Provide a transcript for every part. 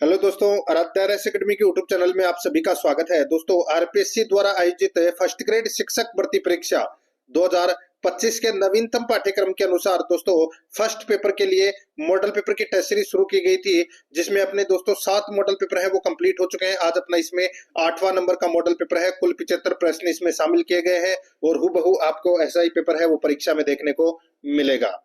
Hello दोस्तों, Aaradhya race academy के YouTube channel में आप सभी का स्वागत है। दोस्तों, आरपीएससी द्वारा आयोजित फर्स्ट ग्रेड शिक्षक भर्ती परीक्षा 2025 के नवीनतम पाठ्यक्रम के अनुसार दोस्तों फर्स्ट पेपर के लिए मॉडल पेपर की टेस्ट सीरीज शुरू की गई थी, जिसमें अपने दोस्तों 7 मॉडल पेपर है वो कंप्लीट हो चुके हैं। आज अपना इसमें 8वां नंबर का मॉडल पेपर है। कुल 75 प्रश्न इसमें शामिल किए गए हैं और हूबहू आपको ऐसा ही पेपर है वो परीक्षा में देखने को मिलेगा।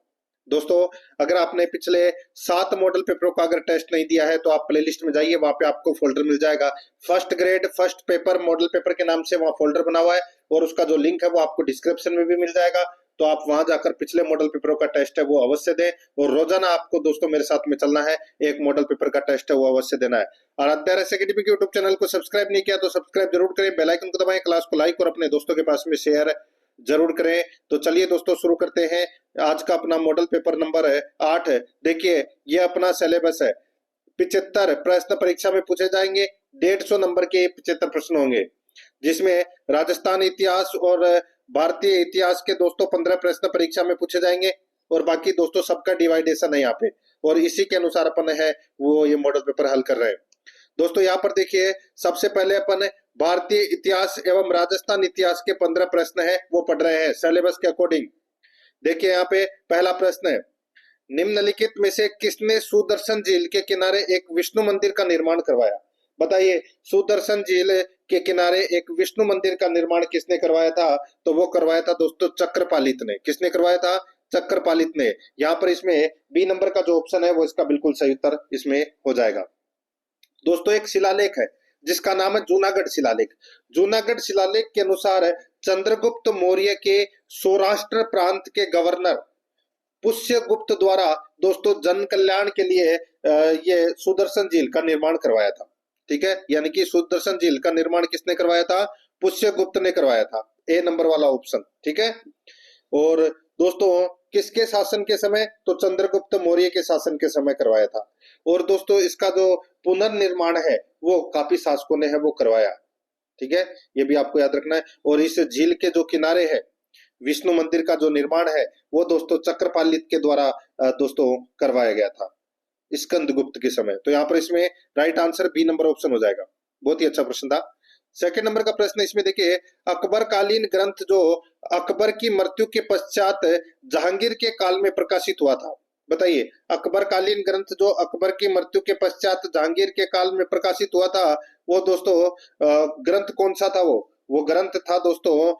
दोस्तों, अगर आपने पिछले 7 मॉडल पेपरों का अगर टेस्ट नहीं दिया है तो आप प्लेलिस्ट में जाइए, वहां पे आपको फोल्डर मिल जाएगा। First grade first paper model paper के नाम से वहां फोल्डर बना हुआ है और उसका जो लिंक है वो आपको डिस्क्रिप्शन में भी मिल जाएगा। तो आप वहां जाकर पिछले मॉडल पेपरों का टेस्ट है वो अवश्य दें और रोजाना आपको दोस्तों मेरे साथ में चलना है, एक मॉडल पेपर का टेस्ट है वो अवश्य देना है। और आराध्या रेस एकेडमी के यूट्यूब चैनल को सब्सक्राइब नहीं किया तो सब्सक्राइब जरूर करें, बेल आइकन को दबाएं, क्लास को लाइक और अपने दोस्तों के पास में शेयर जरूर करें। तो चलिए दोस्तों शुरू करते हैं। आज का अपना मॉडल पेपर नंबर 8 है। देखिए, ये अपना सिलेबस है। 75 प्रश्न परीक्षा में पूछे जाएंगे। 150 नंबर के 75 प्रश्न होंगे, जिसमें राजस्थान इतिहास और भारतीय इतिहास के दोस्तों 15 प्रश्न परीक्षा में पूछे जाएंगे और बाकी दोस्तों सबका डिवाइडेशन है यहाँ पे और इसी के अनुसार अपन है वो ये मॉडल पेपर हल कर रहे हैं। दोस्तों यहाँ पर देखिए, सबसे पहले अपन भारतीय इतिहास एवं राजस्थान इतिहास के 15 प्रश्न है वो पढ़ रहे हैं सिलेबस के अकॉर्डिंग। देखिए यहाँ पे पहला प्रश्न है, निम्नलिखित में से किसने सुदर्शन झील के किनारे एक विष्णु मंदिर का निर्माण करवाया? बताइए, सुदर्शन झील के किनारे एक विष्णु मंदिर का निर्माण किसने करवाया था? तो वो करवाया था दोस्तों चक्रपालित ने। किसने करवाया था? चक्रपालित ने। यहाँ पर इसमें बी नंबर का जो ऑप्शन है वो इसका बिल्कुल सही उत्तर इसमें हो जाएगा। दोस्तों, एक शिलालेख है जिसका नाम है जूनागढ़ शिलालेख। जूनागढ़ शिलालेख के अनुसार चंद्रगुप्त मौर्य के सौराष्ट्र प्रांत के गवर्नर पुष्यगुप्त द्वारा दोस्तों जन कल्याण के लिए ये सुदर्शन झील का निर्माण करवाया था। ठीक है, यानी कि सुदर्शन झील का निर्माण किसने करवाया था? पुष्यगुप्त ने करवाया था। ए नंबर वाला ऑप्शन। ठीक है, और दोस्तों किसके शासन के समय? तो चंद्रगुप्त मौर्य के शासन के समय करवाया था। और दोस्तों इसका जो पुनर्निर्माण है वो काफी शासकों ने है वो करवाया। ठीक है, ये भी आपको याद रखना है। और इस झील के जो किनारे है विष्णु मंदिर का जो निर्माण है वो दोस्तों चक्रपालित के द्वारा दोस्तों करवाया गया था स्कंदगुप्त के समय। तो यहाँ पर इसमें right answer B number option हो जाएगा। बहुत ही अच्छा प्रश्न था। सेकंड नंबर का प्रश्न इसमें देखिए, अकबर कालीन ग्रंथ जो अकबर की मृत्यु के पश्चात जहांगीर के काल में प्रकाशित हुआ था। बताइए, अकबर कालीन ग्रंथ जो अकबर की मृत्यु के पश्चात जहांगीर के काल में प्रकाशित हुआ था वो दोस्तों ग्रंथ कौन सा था? वो ग्रंथ था दोस्तों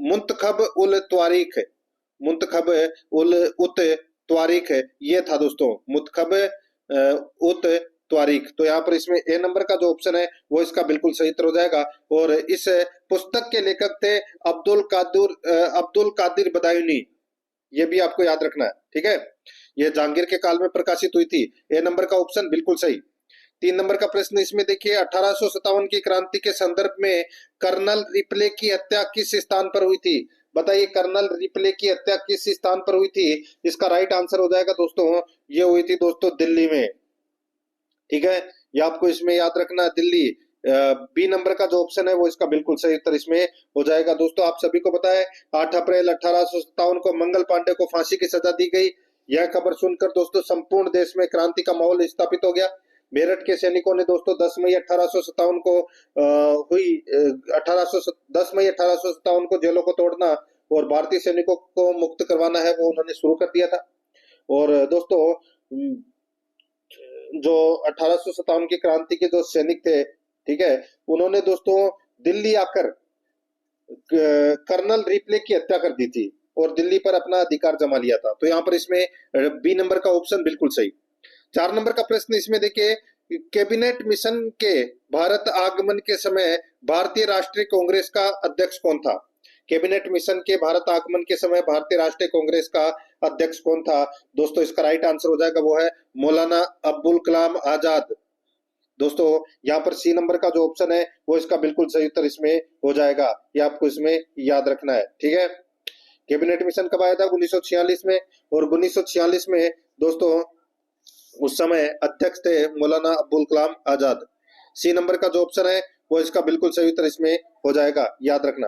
मुंतखब उल त्वारीख। मुंतखब उल उत त्वारीख ये था दोस्तों, मुंतखब उत त्वारीख। तो यहाँ पर इसमें ए नंबर का जो ऑप्शन है वो इसका बिल्कुल सही उत्तर हो जाएगा। और इस पुस्तक के लेखक थे अब्दुल कादिर बदायूनी। ये भी आपको याद रखना है। ठीक है, ये जहांगीर के काल में प्रकाशित हुई थी। ए नंबर का ऑप्शन बिल्कुल सही। 3 नंबर का प्रश्न इसमें देखिए, 1857 की क्रांति के संदर्भ में कर्नल रिपले की हत्या किस स्थान पर हुई थी? बताइए, कर्नल रिपले की हत्या किस स्थान पर हुई थी? इसका राइट आंसर हो जाएगा दोस्तों, ये हुई थी दोस्तों दिल्ली में। ठीक है, ये आपको इसमें याद रखना, दिल्ली। बी नंबर का जो ऑप्शन है वो इसका बिल्कुल सही उत्तर इसमें हो जाएगा। दोस्तों आप सभी को पता है 8 अप्रैल 1857 को मंगल पांडे को फांसी की सजा दी गई। यह खबर सुनकर दोस्तों संपूर्ण देश में क्रांति का माहौल स्थापित हो गया। मेरठ के सैनिकों ने दोस्तों 10 मई 1857 को 10 मई 1857 को जेलों को तोड़ना और भारतीय सैनिकों को मुक्त करवाना है वो उन्होंने शुरू कर दिया था। और दोस्तों जो 1857 की क्रांति के जो सैनिक थे, ठीक है, उन्होंने दोस्तों दिल्ली आकर कर्नल रिपले की हत्या कर दी थी और दिल्ली पर अपना अधिकार जमा लिया था। तो यहाँ पर इसमें बी नंबर का ऑप्शन बिल्कुल सही। 4 नंबर का प्रश्न इसमें देखिए, कैबिनेट मिशन के भारत आगमन के समय भारतीय राष्ट्रीय कांग्रेस का अध्यक्ष कौन था? कैबिनेट मिशन के भारत आगमन के समय भारतीय राष्ट्रीय कांग्रेस का अध्यक्ष कौन था? दोस्तों इसका राइट आंसर हो जाएगा वो है मौलाना अब्दुल कलाम आजाद। दोस्तों यहाँ पर सी नंबर का जो ऑप्शन है वो इसका बिल्कुल सही उत्तर इसमें हो जाएगा। ये आपको इसमें याद रखना है। ठीक है, कैबिनेट मिशन कब आया था? 1946 में। और 1946 में दोस्तों उस समय अध्यक्ष थे मौलाना अब्दुल कलाम आजाद। सी नंबर का जो ऑप्शन है वो इसका बिल्कुल सही उत्तर इसमें हो जाएगा, याद रखना।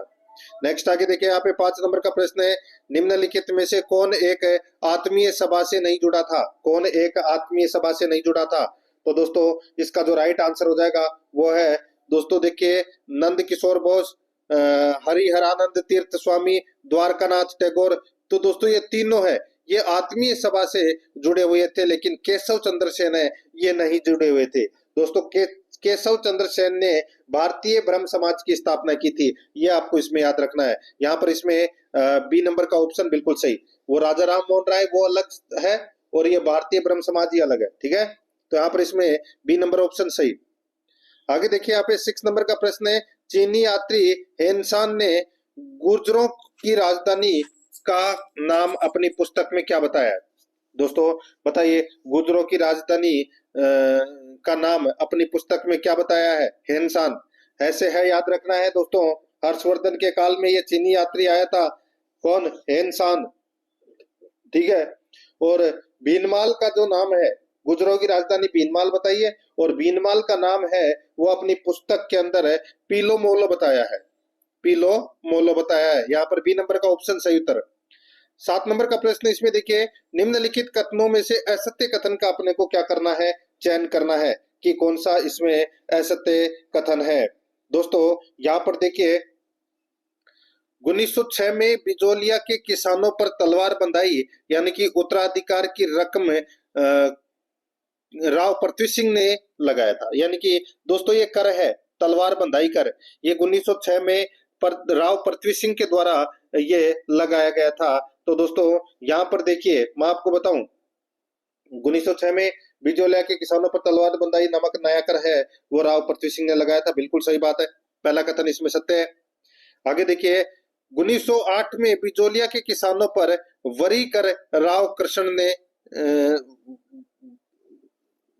नेक्स्ट आगे देखिए, यहाँ पे 5 नंबर का प्रश्न है, निम्नलिखित में से कौन एक आत्मीय सभा से नहीं जुड़ा था? कौन एक आत्मीय सभा से नहीं जुड़ा था? तो दोस्तों इसका जो राइट आंसर हो जाएगा वो है दोस्तों देखिए नंद किशोर बोस, हरिहरानंद तीर्थ स्वामी, द्वारकानाथ टैगोर। तो दोस्तों ये तीनों है, ये आत्मीय सभा से जुड़े हुए थे, लेकिन केशव चंद्र सेन है ये नहीं जुड़े हुए थे। दोस्तों केशव चंद्र सेन ने भारतीय ब्रह्म समाज की स्थापना की थी, ये आपको इसमें याद रखना है। यहाँ पर इसमें बी नंबर का ऑप्शन बिल्कुल सही, वो राजा राम मोहन राय वो अलग है और ये भारतीय ब्रह्म समाज ही अलग है, ठीक है। तो यहाँ पर इसमें बी नंबर ऑप्शन सही। आगे देखिए यहाँ पे 6 नंबर का प्रश्न है, चीनी यात्री हेनसान ने गुर्जरों की राजधानी का नाम अपनी पुस्तक में क्या बताया है? दोस्तों बताइए, गुर्जरों की राजधानी का नाम अपनी पुस्तक में क्या बताया है हेनसान? ऐसे है, याद रखना है दोस्तों, हर्षवर्धन के काल में ये चीनी यात्री आया था, कौन? हेनसान, ठीक है। और भीनमाल का जो नाम है, गुर्जरों की राजधानी भीनमाल बताइए, और भीनमाल का नाम है वो अपनी पुस्तक के अंदर है पीलो मोलो बताया है, पीलो मोलो बताया है। यहाँ पर बी नंबर का ऑप्शन सही उत्तर। 7 नंबर का प्रश्न इसमें देखिए, निम्नलिखित कथनों में से असत्य कथन का अपने को क्या करना है? चयन करना है कि कौन सा इसमें असत्य कथन है। दोस्तों यहाँ पर देखिए 1906 में बिजोलिया के किसानों पर तलवार बंधाई, यानी कि उत्तराधिकार की रकम राव पृथ्वी सिंह ने लगाया था, यानी कि दोस्तों ये कर है तलवार बंधाई कर, ये 1906 में राव पृथ्वी सिंह के द्वारा ये लगाया गया था। तो दोस्तों यहाँ पर देखिए मैं आपको बताऊं, 1906 में बिजोलिया के किसानों पर तलवार बंधाई नामक नया कर है वो राव पृथ्वी सिंह ने लगाया था, बिल्कुल सही बात है, पहला कथन इसमें सत्य है। आगे देखिए 1908 में बिजोलिया के किसानों पर वरी कर राव कृष्ण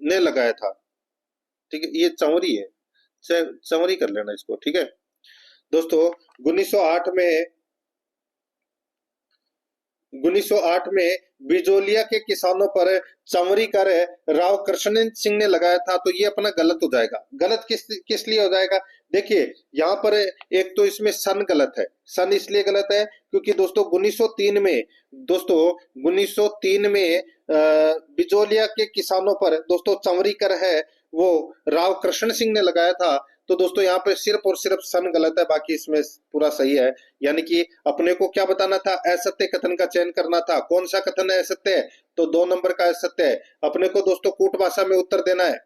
ने लगाया था, ठीक है, ये चंवरी है, चंवरी कर लेना इसको, ठीक है। दोस्तों 1908 में बिजोलिया के किसानों पर चंवरी कर राव कृष्ण सिंह ने लगाया था, तो ये अपना गलत हो जाएगा। गलत किस लिए हो जाएगा? देखिए यहाँ पर एक तो इसमें सन गलत है, सन इसलिए गलत है क्योंकि दोस्तों 1903 में बिजोलिया के किसानों पर दोस्तों चंवरी कर है वो राव कृष्ण सिंह ने लगाया था। तो दोस्तों यहाँ पे सिर्फ और सिर्फ सन गलत है, बाकी इसमें पूरा सही है। यानी कि अपने को क्या बताना था? असत्य कथन का चयन करना था। कौन सा कथन है असत्य है? तो 2 नंबर का असत्य है। अपने को दोस्तों कूट भाषा में उत्तर देना है,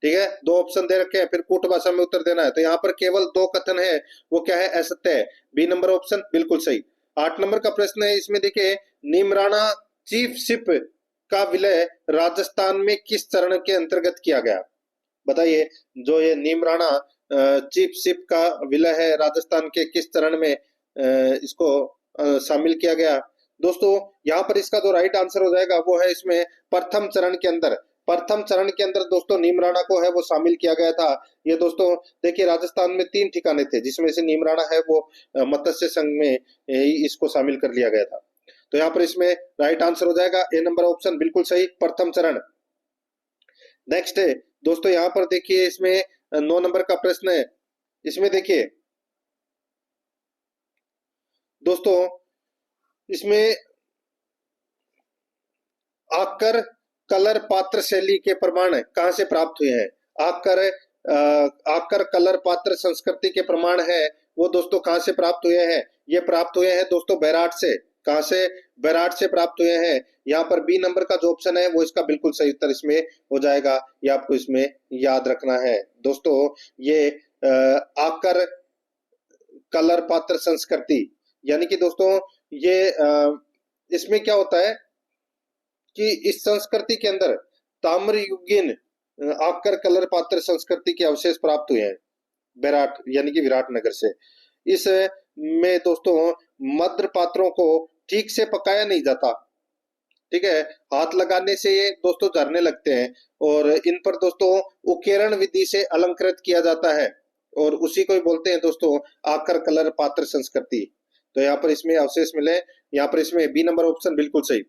ठीक है, 2 ऑप्शन दे रखे हैं, फिर कूट भाषा में उत्तर देना है। तो यहाँ पर केवल 2 कथन है, वो क्या है? असत्य है, बी नंबर ऑप्शन बिल्कुल सही। 8 नंबर का प्रश्न है, इसमें देखिए नीमराणा चीफ शिप का विलय राजस्थान में किस चरण के अंतर्गत किया गया? बताइए, जो ये नीमराणा चीफ शिप का विलय है राजस्थान के किस चरण में इसको शामिल किया गया? दोस्तों यहाँ पर इसका जो राइट आंसर हो जाएगा वो है इसमें प्रथम चरण के अंदर। प्रथम चरण के अंदर दोस्तों नीमराणा को है वो शामिल किया गया था। ये दोस्तों देखिए राजस्थान में 3 ठिकाने थे जिसमें से नीमराणा है वो मत्स्य संघ में इसको शामिल कर लिया गया था। तो यहाँ पर इसमें राइट आंसर हो जाएगा ए नंबर ऑप्शन बिल्कुल सही, प्रथम चरण। नेक्स्ट है दोस्तों यहाँ पर देखिए इसमें 9 नंबर का प्रश्न है। इसमें देखिए दोस्तों इसमें आकर कलर पात्र शैली के प्रमाण कहां से प्राप्त हुए हैं? आकर कलर पात्र संस्कृति के प्रमाण है वो दोस्तों कहां से प्राप्त हुए हैं? ये प्राप्त हुए हैं दोस्तों बैराट से। कहां से? बैराट से प्राप्त हुए हैं। यहाँ पर बी नंबर का जो ऑप्शन है वो इसका बिल्कुल सही उत्तर इसमें हो जाएगा, ये आपको इसमें याद रखना है। दोस्तों ये आकर कलर पात्र संस्कृति, यानी कि दोस्तों ये इसमें क्या होता है कि इस संस्कृति के अंदर ताम्रयुगीन आकर कलर पात्र संस्कृति के अवशेष प्राप्त हुए हैं बैराट यानी कि विराटनगर से। इस में दोस्तों मद्र पात्रों को ठीक से पकाया नहीं जाता, ठीक है, हाथ लगाने से ये दोस्तों झरने लगते हैं और इन पर दोस्तों उकेरण विधि से अलंकृत किया जाता है और उसी को ही बोलते हैं दोस्तों आकर कलर पात्र संस्कृति। तो यहाँ पर इसमें अवशेष मिले, यहाँ पर इसमें बी नंबर ऑप्शन बिल्कुल सही।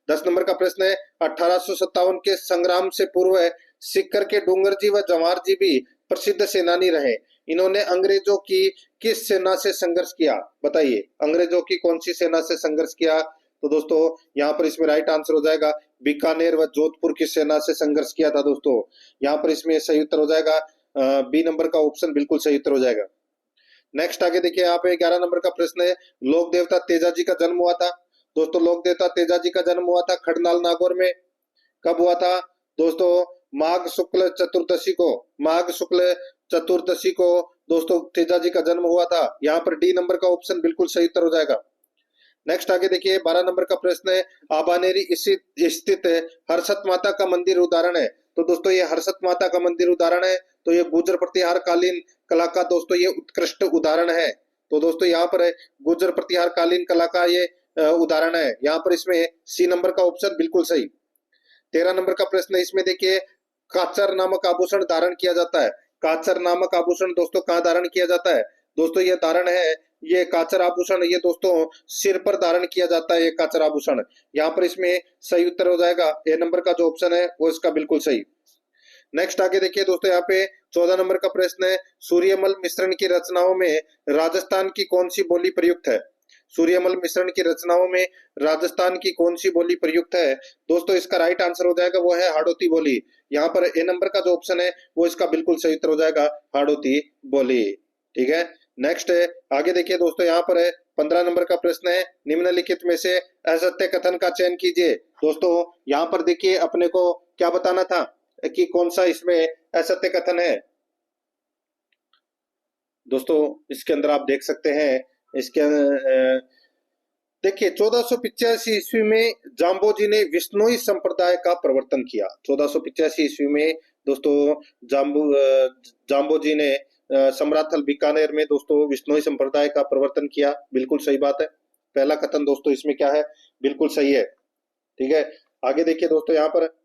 10 नंबर का प्रश्न है, 1857 के संग्राम से पूर्व सिक्कर के डूंगर जी व जवाहर जी भी प्रसिद्ध सेनानी रहे। इन्होंने अंग्रेजों की किस सेना से संघर्ष किया? बताइए, अंग्रेजों की कौन सी सेना से संघर्ष किया? तो दोस्तों यहाँ पर इसमें राइट आंसर हो जाएगा बीकानेर व जोधपुर की सेना से संघर्ष किया था दोस्तों। यहाँ पर इसमें सही उत्तर हो जाएगा बी नंबर का ऑप्शन बिल्कुल सही उत्तर हो जाएगा। नेक्स्ट आगे देखिए, यहाँ पे 11 नंबर का प्रश्न है, लोक देवता तेजाजी का जन्म हुआ था। दोस्तों लोक देवता तेजाजी का जन्म हुआ था खड़नाल नागौर में। कब हुआ था दोस्तों? माघ शुक्ल चतुर्दशी को। माघ शुक्ल चतुर्दशी को दोस्तों तेजाजी का जन्म हुआ था। यहाँ पर डी नंबर का ऑप्शन बिल्कुल सही उत्तर हो जाएगा। नेक्स्ट आगे देखिए, 12 नंबर का प्रश्न है, आबानेरी स्थित हर्षत माता का मंदिर उदाहरण है। तो दोस्तों ये हर्षत माता का मंदिर उदाहरण है, तो ये गुर्जर प्रतिहार कालीन कला का दोस्तों ये उत्कृष्ट उदाहरण है। तो दोस्तों यहाँ पर गुर्जर प्रतिहार कालीन कला का ये उदाहरण है। यहाँ पर इसमें सी नंबर का ऑप्शन बिल्कुल सही। 13 नंबर का प्रश्न है, इसमें देखिए, काचर नामक आभूषण धारण किया जाता है। काचर नामक आभूषण दोस्तों कहाँ धारण किया जाता है? दोस्तों ये धारण है, ये काचर आभूषण ये दोस्तों सिर पर धारण किया जाता है, ये काचर आभूषण। यहाँ पर इसमें सही उत्तर हो जाएगा ए नंबर का जो ऑप्शन है वो इसका बिल्कुल सही। नेक्स्ट आगे देखिए दोस्तों, यहाँ पे 14 नंबर का प्रश्न है, सूर्यमल मिश्रण की रचनाओं में राजस्थान की कौन सी बोली प्रयुक्त है? सूर्यमल मिश्रण की रचनाओं में राजस्थान की कौन सी बोली प्रयुक्त है? दोस्तों इसका राइट आंसर हो जाएगा वो है हाड़ौती बोली। यहाँ पर ए नंबर का जो ऑप्शन है वो इसका बिल्कुल सही उत्तर हो जाएगा हाड़ौती बोली। ठीक है, नेक्स्ट है आगे देखिए दोस्तों, यहाँ पर है 15 नंबर का प्रश्न है, निम्नलिखित में से असत्य कथन का चयन कीजिए। दोस्तों यहाँ पर देखिए अपने को क्या बताना था कि कौन सा इसमें असत्य कथन है। दोस्तों इसके अंदर आप देख सकते हैं, इसके देखिए 1485 ईस्वी में जाम्बोजी ने विश्नोई संप्रदाय का प्रवर्तन किया। 1485 ईस्वी में दोस्तों जाम्बोजी ने सम्राथल बीकानेर में दोस्तों विश्नोई संप्रदाय का प्रवर्तन किया। बिल्कुल सही बात है, पहला कथन दोस्तों इसमें क्या है, बिल्कुल सही है। ठीक है, आगे देखिए दोस्तों, यहाँ पर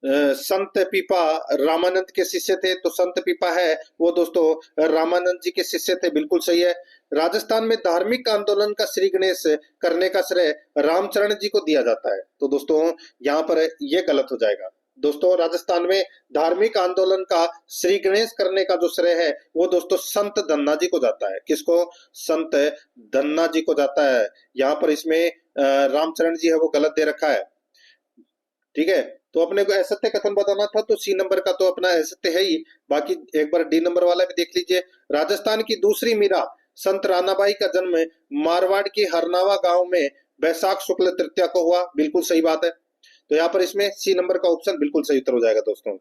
संत पीपा रामानंद के शिष्य थे। तो संत पीपा है वो दोस्तों रामानंद जी के शिष्य थे, बिल्कुल सही है। राजस्थान में धार्मिक आंदोलन का श्री गणेश करने का श्रेय रामचरण जी को दिया जाता है। तो दोस्तों यहाँ पर ये गलत हो जाएगा। दोस्तों राजस्थान में धार्मिक आंदोलन का श्री गणेश करने का जो श्रेय है वो दोस्तों संत धन्ना जी को जाता है। किसको? संत धन्ना जी को जाता है। यहाँ पर इसमें रामचरण जी है वो गलत दे रखा है। ठीक है, तो अपने को असत्य कथन बताना था तो सी नंबर का तो अपना असत्य है ही। बाकी एक बार डी नंबर वाला भी देख लीजिए। राजस्थान की दूसरी मीरा संत रानाबाई का जन्म मारवाड़ की हरनावा गांव में बैसाख शुक्ल तृतीया को हुआ। बिल्कुल सही बात है, तो यहाँ पर इसमें सी नंबर का ऑप्शन बिल्कुल सही उत्तर हो जाएगा दोस्तों।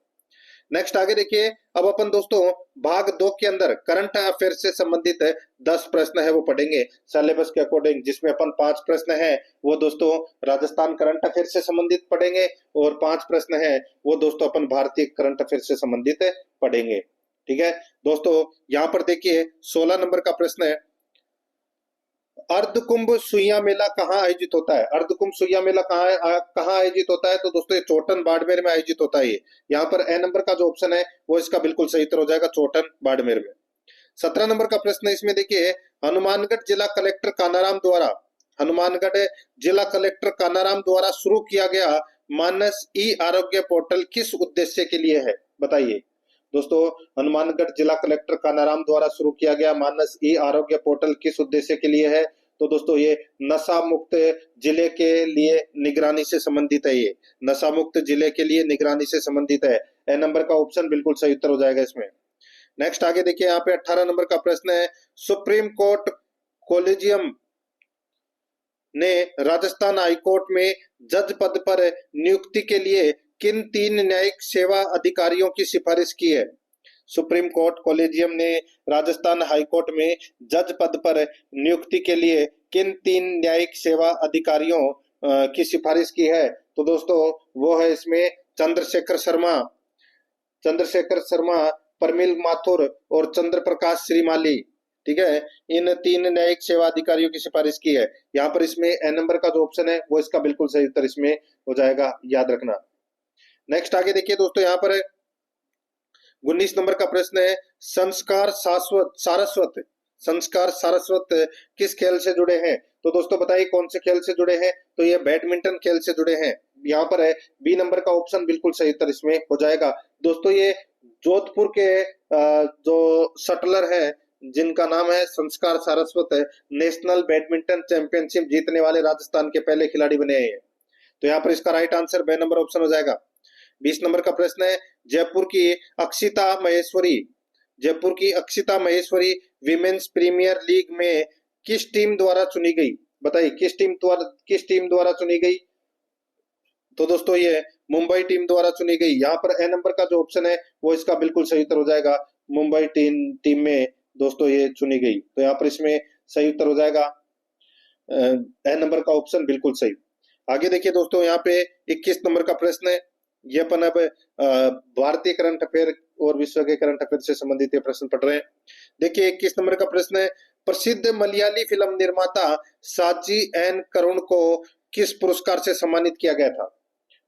नेक्स्ट आगे देखिए, अब अपन दोस्तों भाग 2 के अंदर करंट अफेयर से संबंधित 10 प्रश्न है वो पढ़ेंगे सिलेबस के अकॉर्डिंग, जिसमें अपन 5 प्रश्न है वो दोस्तों राजस्थान करंट अफेयर से संबंधित पढ़ेंगे और 5 प्रश्न है वो दोस्तों अपन भारतीय करंट अफेयर से संबंधित पढ़ेंगे। ठीक है दोस्तों, यहाँ पर देखिए 16 नंबर का प्रश्न है, अर्धकुंभ सुइया मेला कहाँ आयोजित होता है? अर्धकुंभ सुइया मेला कहाँ आयोजित होता है? तो दोस्तों ये चोटन बाड़मेर में आयोजित होता है। यहाँ पर ए नंबर का जो ऑप्शन है वो इसका बिल्कुल सही उत्तर हो जाएगा, चोटन बाड़मेर में। 17 नंबर का प्रश्न है, इसमें देखिए हनुमानगढ़ जिला कलेक्टर कानाराम द्वारा शुरू किया गया मानस ई आरोग्य पोर्टल किस उद्देश्य के लिए है? बताइए दोस्तों, हनुमानगढ़ जिला कलेक्टर कानाराम द्वारा शुरू किया गया मानस ई आरोग्य पोर्टल किस उद्देश्य के लिए है? तो दोस्तों ये नशा मुक्त जिले के लिए निगरानी से संबंधित है। ये नशा मुक्त जिले के लिए निगरानी से संबंधित है। ए नंबर का ऑप्शन बिल्कुल सही उत्तर हो जाएगा इसमें। नेक्स्ट आगे देखिए, यहाँ पे 18 नंबर का प्रश्न है, सुप्रीम कोर्ट कोलेजियम ने राजस्थान हाईकोर्ट में जज पद पर नियुक्ति के लिए किन 3 न्यायिक सेवा अधिकारियों की सिफारिश की है? सुप्रीम कोर्ट कोलेजियम ने राजस्थान हाईकोर्ट में जज पद पर नियुक्ति के लिए किन 3 न्यायिक सेवा अधिकारियों की सिफारिश की है? तो दोस्तों वो है इसमें चंद्रशेखर शर्मा, परमिल माथुर और चंद्र प्रकाश श्रीमाली। ठीक है, इन 3 न्यायिक सेवा अधिकारियों की सिफारिश की है। यहाँ पर इसमें ए नंबर का जो ऑप्शन है वो इसका बिल्कुल सही उत्तर इसमें हो जाएगा, याद रखना। नेक्स्ट आगे देखिए दोस्तों, यहाँ पर 19 नंबर का प्रश्न है, संस्कार सारस्वत किस खेल से जुड़े हैं? तो दोस्तों बताइए कौन से खेल से जुड़े हैं? तो ये बैडमिंटन खेल से जुड़े हैं। यहाँ पर है बी नंबर का ऑप्शन बिल्कुल सही उत्तर इसमें हो जाएगा। दोस्तों ये जोधपुर के जो शटलर है जिनका नाम है संस्कार सारस्वत नेशनल बैडमिंटन चैंपियनशिप जीतने वाले राजस्थान के पहले खिलाड़ी बने हैं। तो यहाँ पर इसका राइट आंसर बे नंबर ऑप्शन हो जाएगा। 20 नंबर का प्रश्न है, जयपुर की अक्षिता महेश्वरी जयपुर की Akshita Maheshwari women's premier league में किस टीम द्वारा चुनी गई? बताइए किस टीम द्वारा चुनी गई? तो दोस्तों ये मुंबई टीम द्वारा चुनी गई। यहाँ पर ए नंबर का जो ऑप्शन है वो इसका बिल्कुल सही उत्तर हो जाएगा। मुंबई टीम में दोस्तों ये चुनी गई। तो यहाँ पर इसमें सही उत्तर हो जाएगा ए नंबर का ऑप्शन बिल्कुल सही। आगे देखिए दोस्तों, यहाँ पे 21 नंबर का प्रश्न है। ये अपन अब भारतीय करंट अफेयर और विश्व के करंट अफेयर से संबंधित ये प्रश्न पढ़ रहे हैं। देखिए 21 नंबर का प्रश्न है, प्रसिद्ध मलयाली फिल्म निर्माता साजी एन करुण को किस पुरस्कार से सम्मानित किया गया था?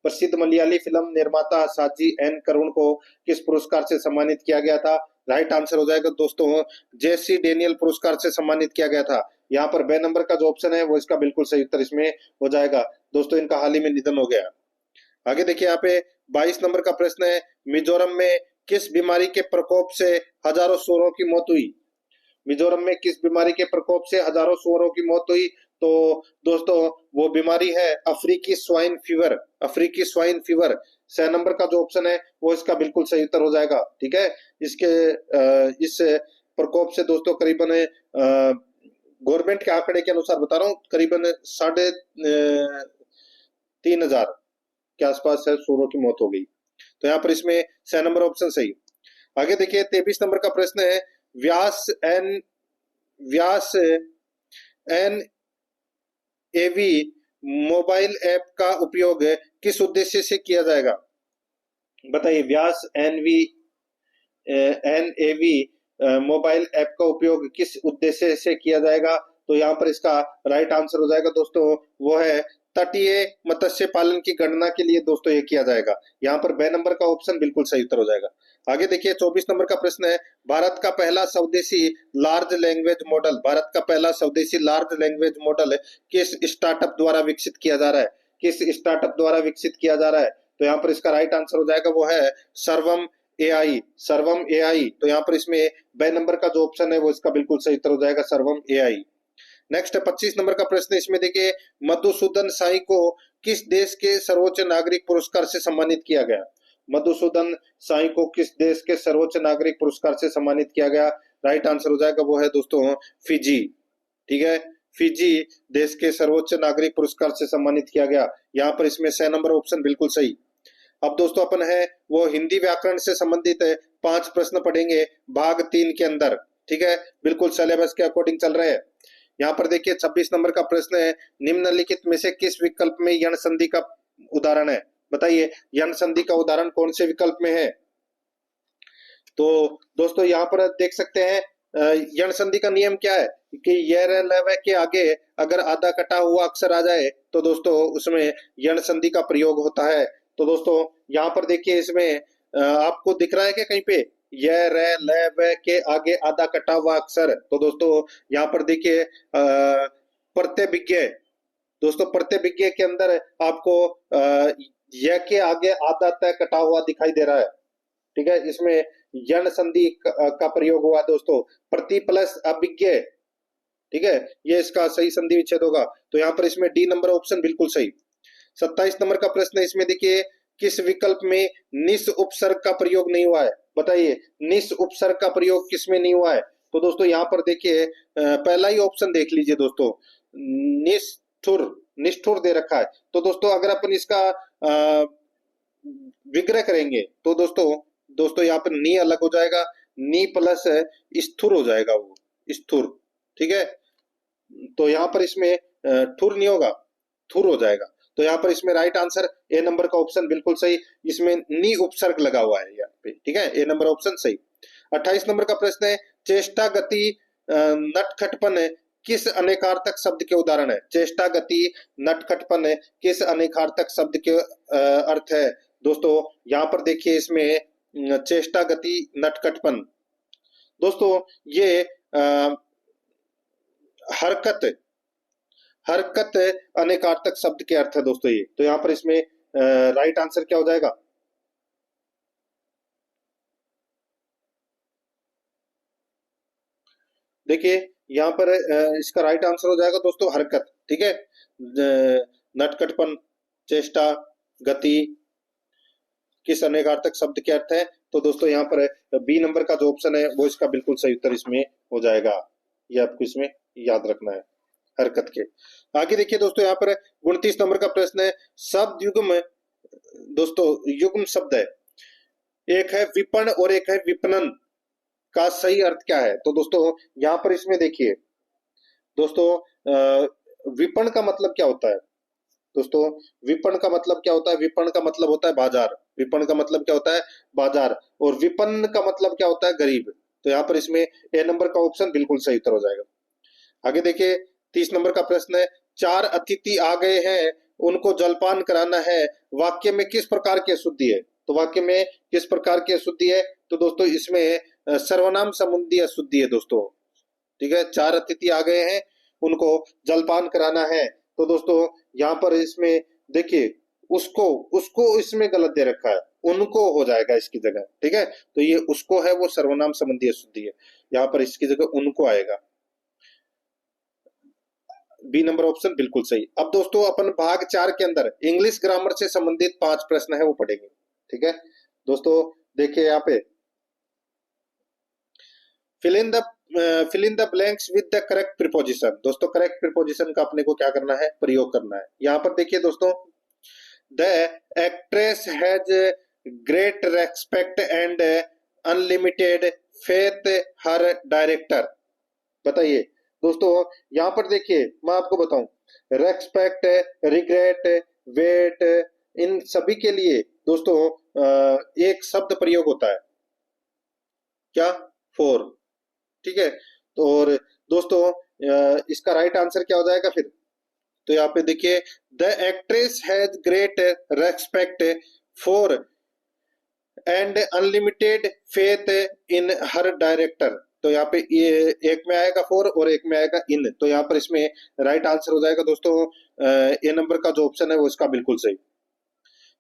प्रसिद्ध मलयाली फिल्म निर्माता साजी एन करुण को किस पुरस्कार से सम्मानित किया गया था? राइट आंसर हो जाएगा दोस्तों जेसी डेनियल पुरस्कार से सम्मानित किया गया था। यहाँ पर बे नंबर का जो ऑप्शन है वो इसका बिल्कुल सही उत्तर इसमें हो जाएगा। दोस्तों इनका हाल ही में निधन हो गया। आगे देखिए यहाँ पे 22 नंबर का प्रश्न है, मिजोरम में किस बीमारी के प्रकोप से हजारों सूअरों की मौत हुई? मिजोरम में किस बीमारी के प्रकोप से हजारों सूअरों की मौत हुई? तो दोस्तों वो बीमारी है अफ्रीकी स्वाइन फीवर। अफ्रीकी स्वाइन फीवर। 6 नंबर का जो ऑप्शन है वो इसका बिल्कुल सही उत्तर हो जाएगा। ठीक है, इस प्रकोप से दोस्तों करीबन गवर्नमेंट के आंकड़े के अनुसार बता रहा हूँ, करीबन 3,500 के आसपास सूअरों की मौत हो गई। तो यहाँ पर इसमें 6 नंबर ऑप्शन सही। आगे देखिए 23 नंबर का प्रश्न है, व्यास एन एवी मोबाइल ऐप का उपयोग किस उद्देश्य से किया जाएगा? बताइए व्यास एन एवी मोबाइल ऐप का उपयोग किस उद्देश्य से किया जाएगा? तो यहाँ पर इसका राइट आंसर हो जाएगा दोस्तों वो है तटीय मत्स्य पालन की गणना के लिए दोस्तों ये किया जाएगा। यहाँ पर बे नंबर का ऑप्शन बिल्कुल सही उत्तर हो जाएगा। आगे देखिए 24 नंबर का प्रश्न है, भारत का पहला स्वदेशी लार्ज लैंग्वेज मॉडल किस स्टार्टअप द्वारा विकसित किया जा रहा है? किस स्टार्टअप द्वारा विकसित किया जा रहा है? तो यहाँ पर इसका राइट आंसर हो जाएगा वो है सर्वम एआई। तो यहाँ पर इसमें बे नंबर का जो ऑप्शन है वो इसका बिल्कुल सही उत्तर हो जाएगा सर्वम एआई। नेक्स्ट 25 नंबर का प्रश्न, इसमें देखिए मधुसूदन साई को किस देश के सर्वोच्च नागरिक पुरस्कार से सम्मानित किया गया? मधुसूदन साई को किस देश के सर्वोच्च नागरिक पुरस्कार से सम्मानित किया गया? राइट आंसर हो जाएगा वो है दोस्तों फिजी। ठीक है, फिजी देश के सर्वोच्च नागरिक पुरस्कार से सम्मानित किया गया। यहाँ पर इसमें 6 नंबर ऑप्शन बिल्कुल सही। अब दोस्तों अपन है वो हिंदी व्याकरण से संबंधित 5 प्रश्न पढ़ेंगे भाग 3 के अंदर। ठीक है, बिल्कुल सिलेबस के अकॉर्डिंग चल रहे हैं। यहाँ पर देखिए 26 नंबर का प्रश्न है, निम्नलिखित में से किस विकल्प में यण संधि का उदाहरण है? बताइए यण संधि का उदाहरण कौन से विकल्प में है? तो दोस्तों यहाँ पर देख सकते हैं यण संधि का नियम क्या है कि य लव के आगे अगर आधा कटा हुआ अक्षर आ जाए तो दोस्तों उसमें यण संधि का प्रयोग होता है। तो दोस्तों यहाँ पर देखिए इसमें आपको दिख रहा है कि कहीं पे य र ल व के आगे आधा कटा हुआ अक्षर। तो दोस्तों यहाँ पर देखिए प्रत्यभिज्ञ। दोस्तों प्रत्यभिज्ञ के अंदर आपको य के आगे आधा तय कटा हुआ दिखाई दे रहा है। ठीक है, इसमें यण संधि का प्रयोग हुआ दोस्तों, प्रति प्लस अभिज्ञ। ठीक है, ये इसका सही संधि विच्छेद होगा। तो यहाँ पर इसमें डी नंबर ऑप्शन बिल्कुल सही। 27 नंबर का प्रश्न है, इसमें देखिए किस विकल्प में निस उपसर्ग का प्रयोग नहीं हुआ है? बताइए निस उपसर्ग का प्रयोग किसमें नहीं हुआ है? तो दोस्तों यहाँ पर देखिए पहला ही ऑप्शन देख लीजिए दोस्तों, निष्ठुर दे रखा है। तो दोस्तों अगर अपन इसका विग्रह करेंगे तो दोस्तों यहाँ पर नी अलग हो जाएगा, नी प्लस स्थुर हो जाएगा वो स्थुर। ठीक है, तो यहाँ पर इसमें ठुर नहीं होगा, थुर हो जाएगा। तो यहाँ पर इसमें राइट आंसर ए नंबर का ऑप्शन बिल्कुल सही, इसमें नी उपसर्ग लगा हुआ है यहाँ पे। ठीक है, ए नंबर ऑप्शन सही। 28 नंबर का प्रश्न है, चेष्टा गति नटखटपन किस अनेकार्थक शब्द के उदाहरण है? चेष्टा गति नटखटपन किस अनेकार्थक शब्द के अर्थ है? दोस्तों यहाँ पर देखिए इसमें चेष्टा गति नटखटपन दोस्तों ये हरकत अनेकार्थक शब्द के अर्थ है दोस्तों ये। तो यहाँ पर इसमें राइट आंसर क्या हो जाएगा? देखिए यहाँ पर इसका राइट आंसर हो जाएगा दोस्तों हरकत, ठीक है। नटखटपन, चेष्टा, गति, किस अनेकार्थक शब्द के अर्थ है? तो दोस्तों यहाँ पर बी नंबर का जो ऑप्शन है वो इसका बिल्कुल सही उत्तर इसमें हो जाएगा। ये आपको इसमें याद रखना है, हरकत के। आगे देखिए दोस्तों यहाँ पर 29 नंबर का प्रश्न है, शब्द युग्म, दोस्तों युग्म शब्द है, एक है विपण और एक है विपणन, का सही अर्थ क्या है? तो दोस्तों यहाँ पर इसमें देखिए दोस्तों विपण का मतलब क्या होता है? दोस्तों विपण का मतलब क्या होता है? विपण का मतलब होता है बाजार। विपण का मतलब क्या होता है? बाजार। और विपन्न का मतलब क्या होता है? गरीब। तो यहाँ पर इसमें ए नंबर का ऑप्शन बिल्कुल सही उत्तर हो जाएगा। आगे देखिए 30 नंबर का प्रश्न है, 4 अतिथि आ गए हैं, उनको जलपान कराना है, वाक्य में किस प्रकार की अशुद्धि है? तो वाक्य में किस प्रकार की अशुद्धि है? तो दोस्तों इसमें सर्वनाम संबंधी अशुद्धि है दोस्तों, ठीक है। 4 अतिथि आ गए हैं, उनको जलपान कराना है, तो दोस्तों यहाँ पर इसमें देखिए उसको उसको इसमें गलत दे रखा है, उनको हो जाएगा इसकी जगह, ठीक है। तो ये उसको है वो सर्वनाम संबंधी अशुद्धि है, यहाँ पर इसकी जगह उनको आएगा। बी नंबर ऑप्शन बिल्कुल सही। अब दोस्तों अपन भाग 4 के अंदर इंग्लिश ग्रामर से संबंधित 5 प्रश्न है वो पढ़ेंगे, ठीक है। दोस्तों देखिए यहाँ पे fill in the blanks with the correct preposition. दोस्तों करेक्ट प्रीपोजिशन का अपने को क्या करना है? प्रयोग करना है। यहाँ पर देखिए दोस्तों, the actress has great respect and unlimited faith her director. बताइए दोस्तों यहाँ पर देखिए मैं आपको बताऊं, रेस्पेक्ट, रिग्रेट, वेट, इन सभी के लिए दोस्तों एक शब्द प्रयोग होता है, क्या? फोर, ठीक है। तो और दोस्तों इसका राइट आंसर क्या हो जाएगा फिर? तो यहाँ पे देखिए, the actress has great respect for and unlimited faith in her director. तो यहाँ पे ये एक में आएगा फोर और एक में आएगा इन, तो यहाँ पर इसमें राइट आंसर हो जाएगा दोस्तों ए नंबर का जो ऑप्शन है वो इसका बिल्कुल सही।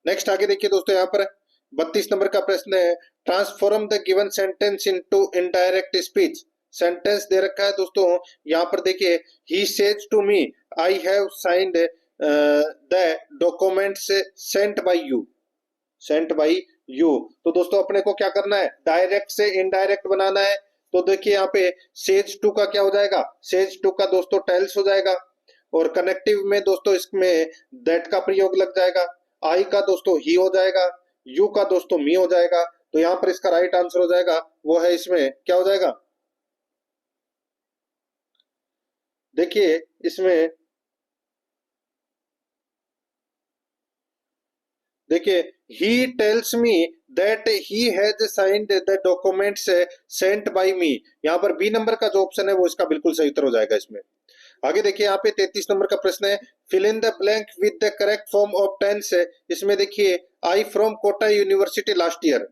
नेक्स्ट आगे देखिए दोस्तों, यहाँ पर 32 नंबर का प्रश्न है, transform the given sentence into indirect speech. Sentence दे रखा है दोस्तों, यहाँ पर देखिए, he says to me I have signed the documents sent by you, sent by you. तो दोस्तों अपने को क्या करना है? डायरेक्ट से इनडायरेक्ट बनाना है। तो देखिए यहाँ पे सेज टू का क्या हो जाएगा? सेज टू का दोस्तों टेल्स हो जाएगा, और कनेक्टिव में दोस्तों इसमें दैट का प्रयोग लग जाएगा, आई का दोस्तों ही हो जाएगा, यू का दोस्तों मी हो जाएगा। तो यहाँ पर इसका राइट आंसर हो जाएगा वो है इसमें क्या हो जाएगा? देखिए इसमें देखिए, he tells me that he has signed the documents sent by me. यहाँ पर बी नंबर का जो ऑप्शन है वो इसका बिल्कुल सही उत्तर हो जाएगा इसमें। आगे देखिए यहाँ पे 33 नंबर का प्रश्न है, fill in the blank with the correct form of tense. इसमें देखिए, I from Kota university last year,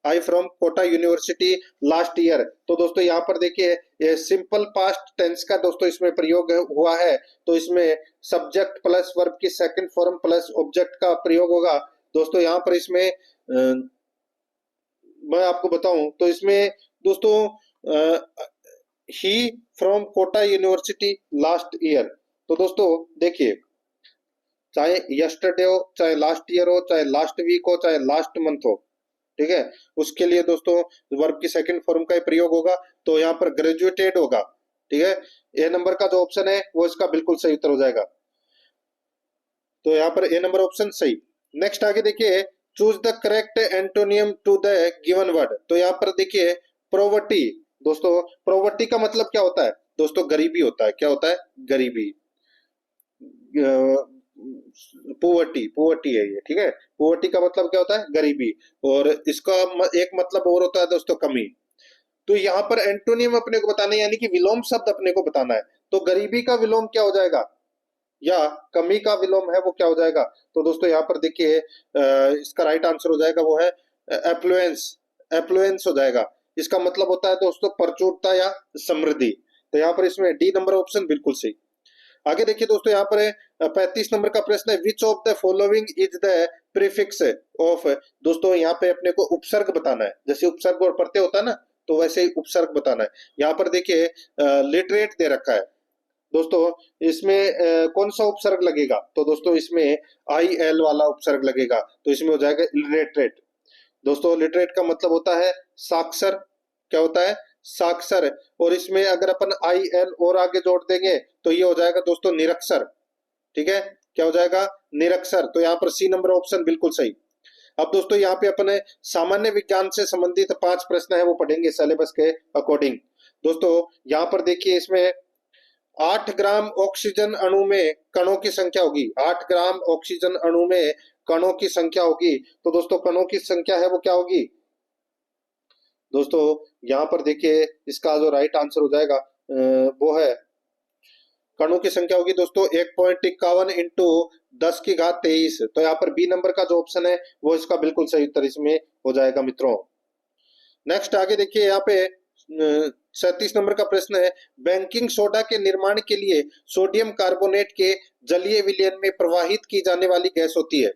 I from Kota university last year. तो दोस्तों यहाँ पर देखिए सिंपल पास्ट टेंस का दोस्तों इसमें प्रयोग हुआ है, तो इसमें सब्जेक्ट प्लस वर्ब की सेकंड फॉर्म प्लस ऑब्जेक्ट का प्रयोग होगा। दोस्तों यहाँ पर इसमें मैं आपको बताऊं तो इसमें दोस्तों he from Kota university last year. तो दोस्तों देखिए, चाहे यस्टरडे हो, चाहे लास्ट ईयर हो, चाहे लास्ट वीक हो, चाहे लास्ट मंथ हो, ठीक है, उसके लिए दोस्तों वर्ब की सेकंड फॉर्म का ही प्रयोग होगा। तो यहाँ पर ग्रेजुएटेड होगा, ठीक है। ए नंबर का जो ऑप्शन है वो इसका बिल्कुल सही उत्तर हो जाएगा। तो यहाँ पर ए नंबर ऑप्शन सही। नेक्स्ट आगे देखिए, choose the correct antonym to the given word. तो यहाँ पर देखिए प्रोवर्टी। दोस्तों प्रोवर्टी का मतलब क्या होता है? दोस्तों गरीबी होता है। क्या होता है? गरीबी, पोवर्टी, पोवर्टी है ये, ठीक है। पोवर्टी का मतलब क्या होता है? गरीबी। और इसका एक मतलब और होता है दोस्तों कमी। तो यहाँ पर एंटोनियम अपने को बताना है, यानी कि विलोम शब्द अपने को बताना है। तो गरीबी का विलोम क्या हो जाएगा, या कमी का विलोम है वो क्या हो जाएगा? तो दोस्तों यहाँ पर देखिए इसका राइट आंसर हो जाएगा वो है एफ्लुएंस, एफ्लुएंस हो जाएगा। इसका मतलब होता है दोस्तों प्रचुरता या समृद्धि। तो यहाँ पर इसमें डी नंबर ऑप्शन बिल्कुल सही। आगे देखिए दोस्तों, यहाँ पर 35 नंबर का प्रश्न है, which of the following is the prefix of. दोस्तों यहाँ पे अपने को उपसर्ग बताना है। जैसे उपसर्ग और प्रत्यय होता है ना, तो वैसे ही उपसर्ग बताना है। यहाँ पर देखिए लिटरेट दे रखा है दोस्तों, इसमें कौन सा उपसर्ग लगेगा, तो दोस्तों इसमें आई एल वाला उपसर्ग लगेगा, तो इसमें हो जाएगा लिटरेट। दोस्तों लिटरेट का मतलब होता है साक्षर, क्या होता है, साक्षर। और इसमें अगर अपन आई एल और आगे जोड़ देंगे तो ये हो जाएगा दोस्तों निरक्षर। ठीक है, क्या हो जाएगा, निरक्षर। तो यहाँ पर सी नंबर ऑप्शन बिल्कुल सही। अब दोस्तों यहाँ पे अपने सामान्य विज्ञान से संबंधित 5 प्रश्न है वो पढ़ेंगे सिलेबस के अकॉर्डिंग। दोस्तों यहाँ पर देखिए, इसमें 8 ग्राम ऑक्सीजन अणु में कणों की संख्या होगी, 8 ग्राम ऑक्सीजन अणु में कणों की संख्या होगी। तो दोस्तों कणों की संख्या है वो क्या होगी, दोस्तों यहाँ पर देखिए इसका जो राइट आंसर हो जाएगा वो है, कणों की संख्या होगी दोस्तों 1.51 इंटू 10 की घात 23। तो यहाँ पर बी नंबर का जो ऑप्शन है वो इसका बिल्कुल सही उत्तर इसमें हो जाएगा मित्रों। नेक्स्ट आगे देखिए, यहाँ पे 37 नंबर का प्रश्न है, बेकिंग सोडा के निर्माण के लिए सोडियम कार्बोनेट के जलीय विलयन में प्रवाहित की जाने वाली गैस होती है।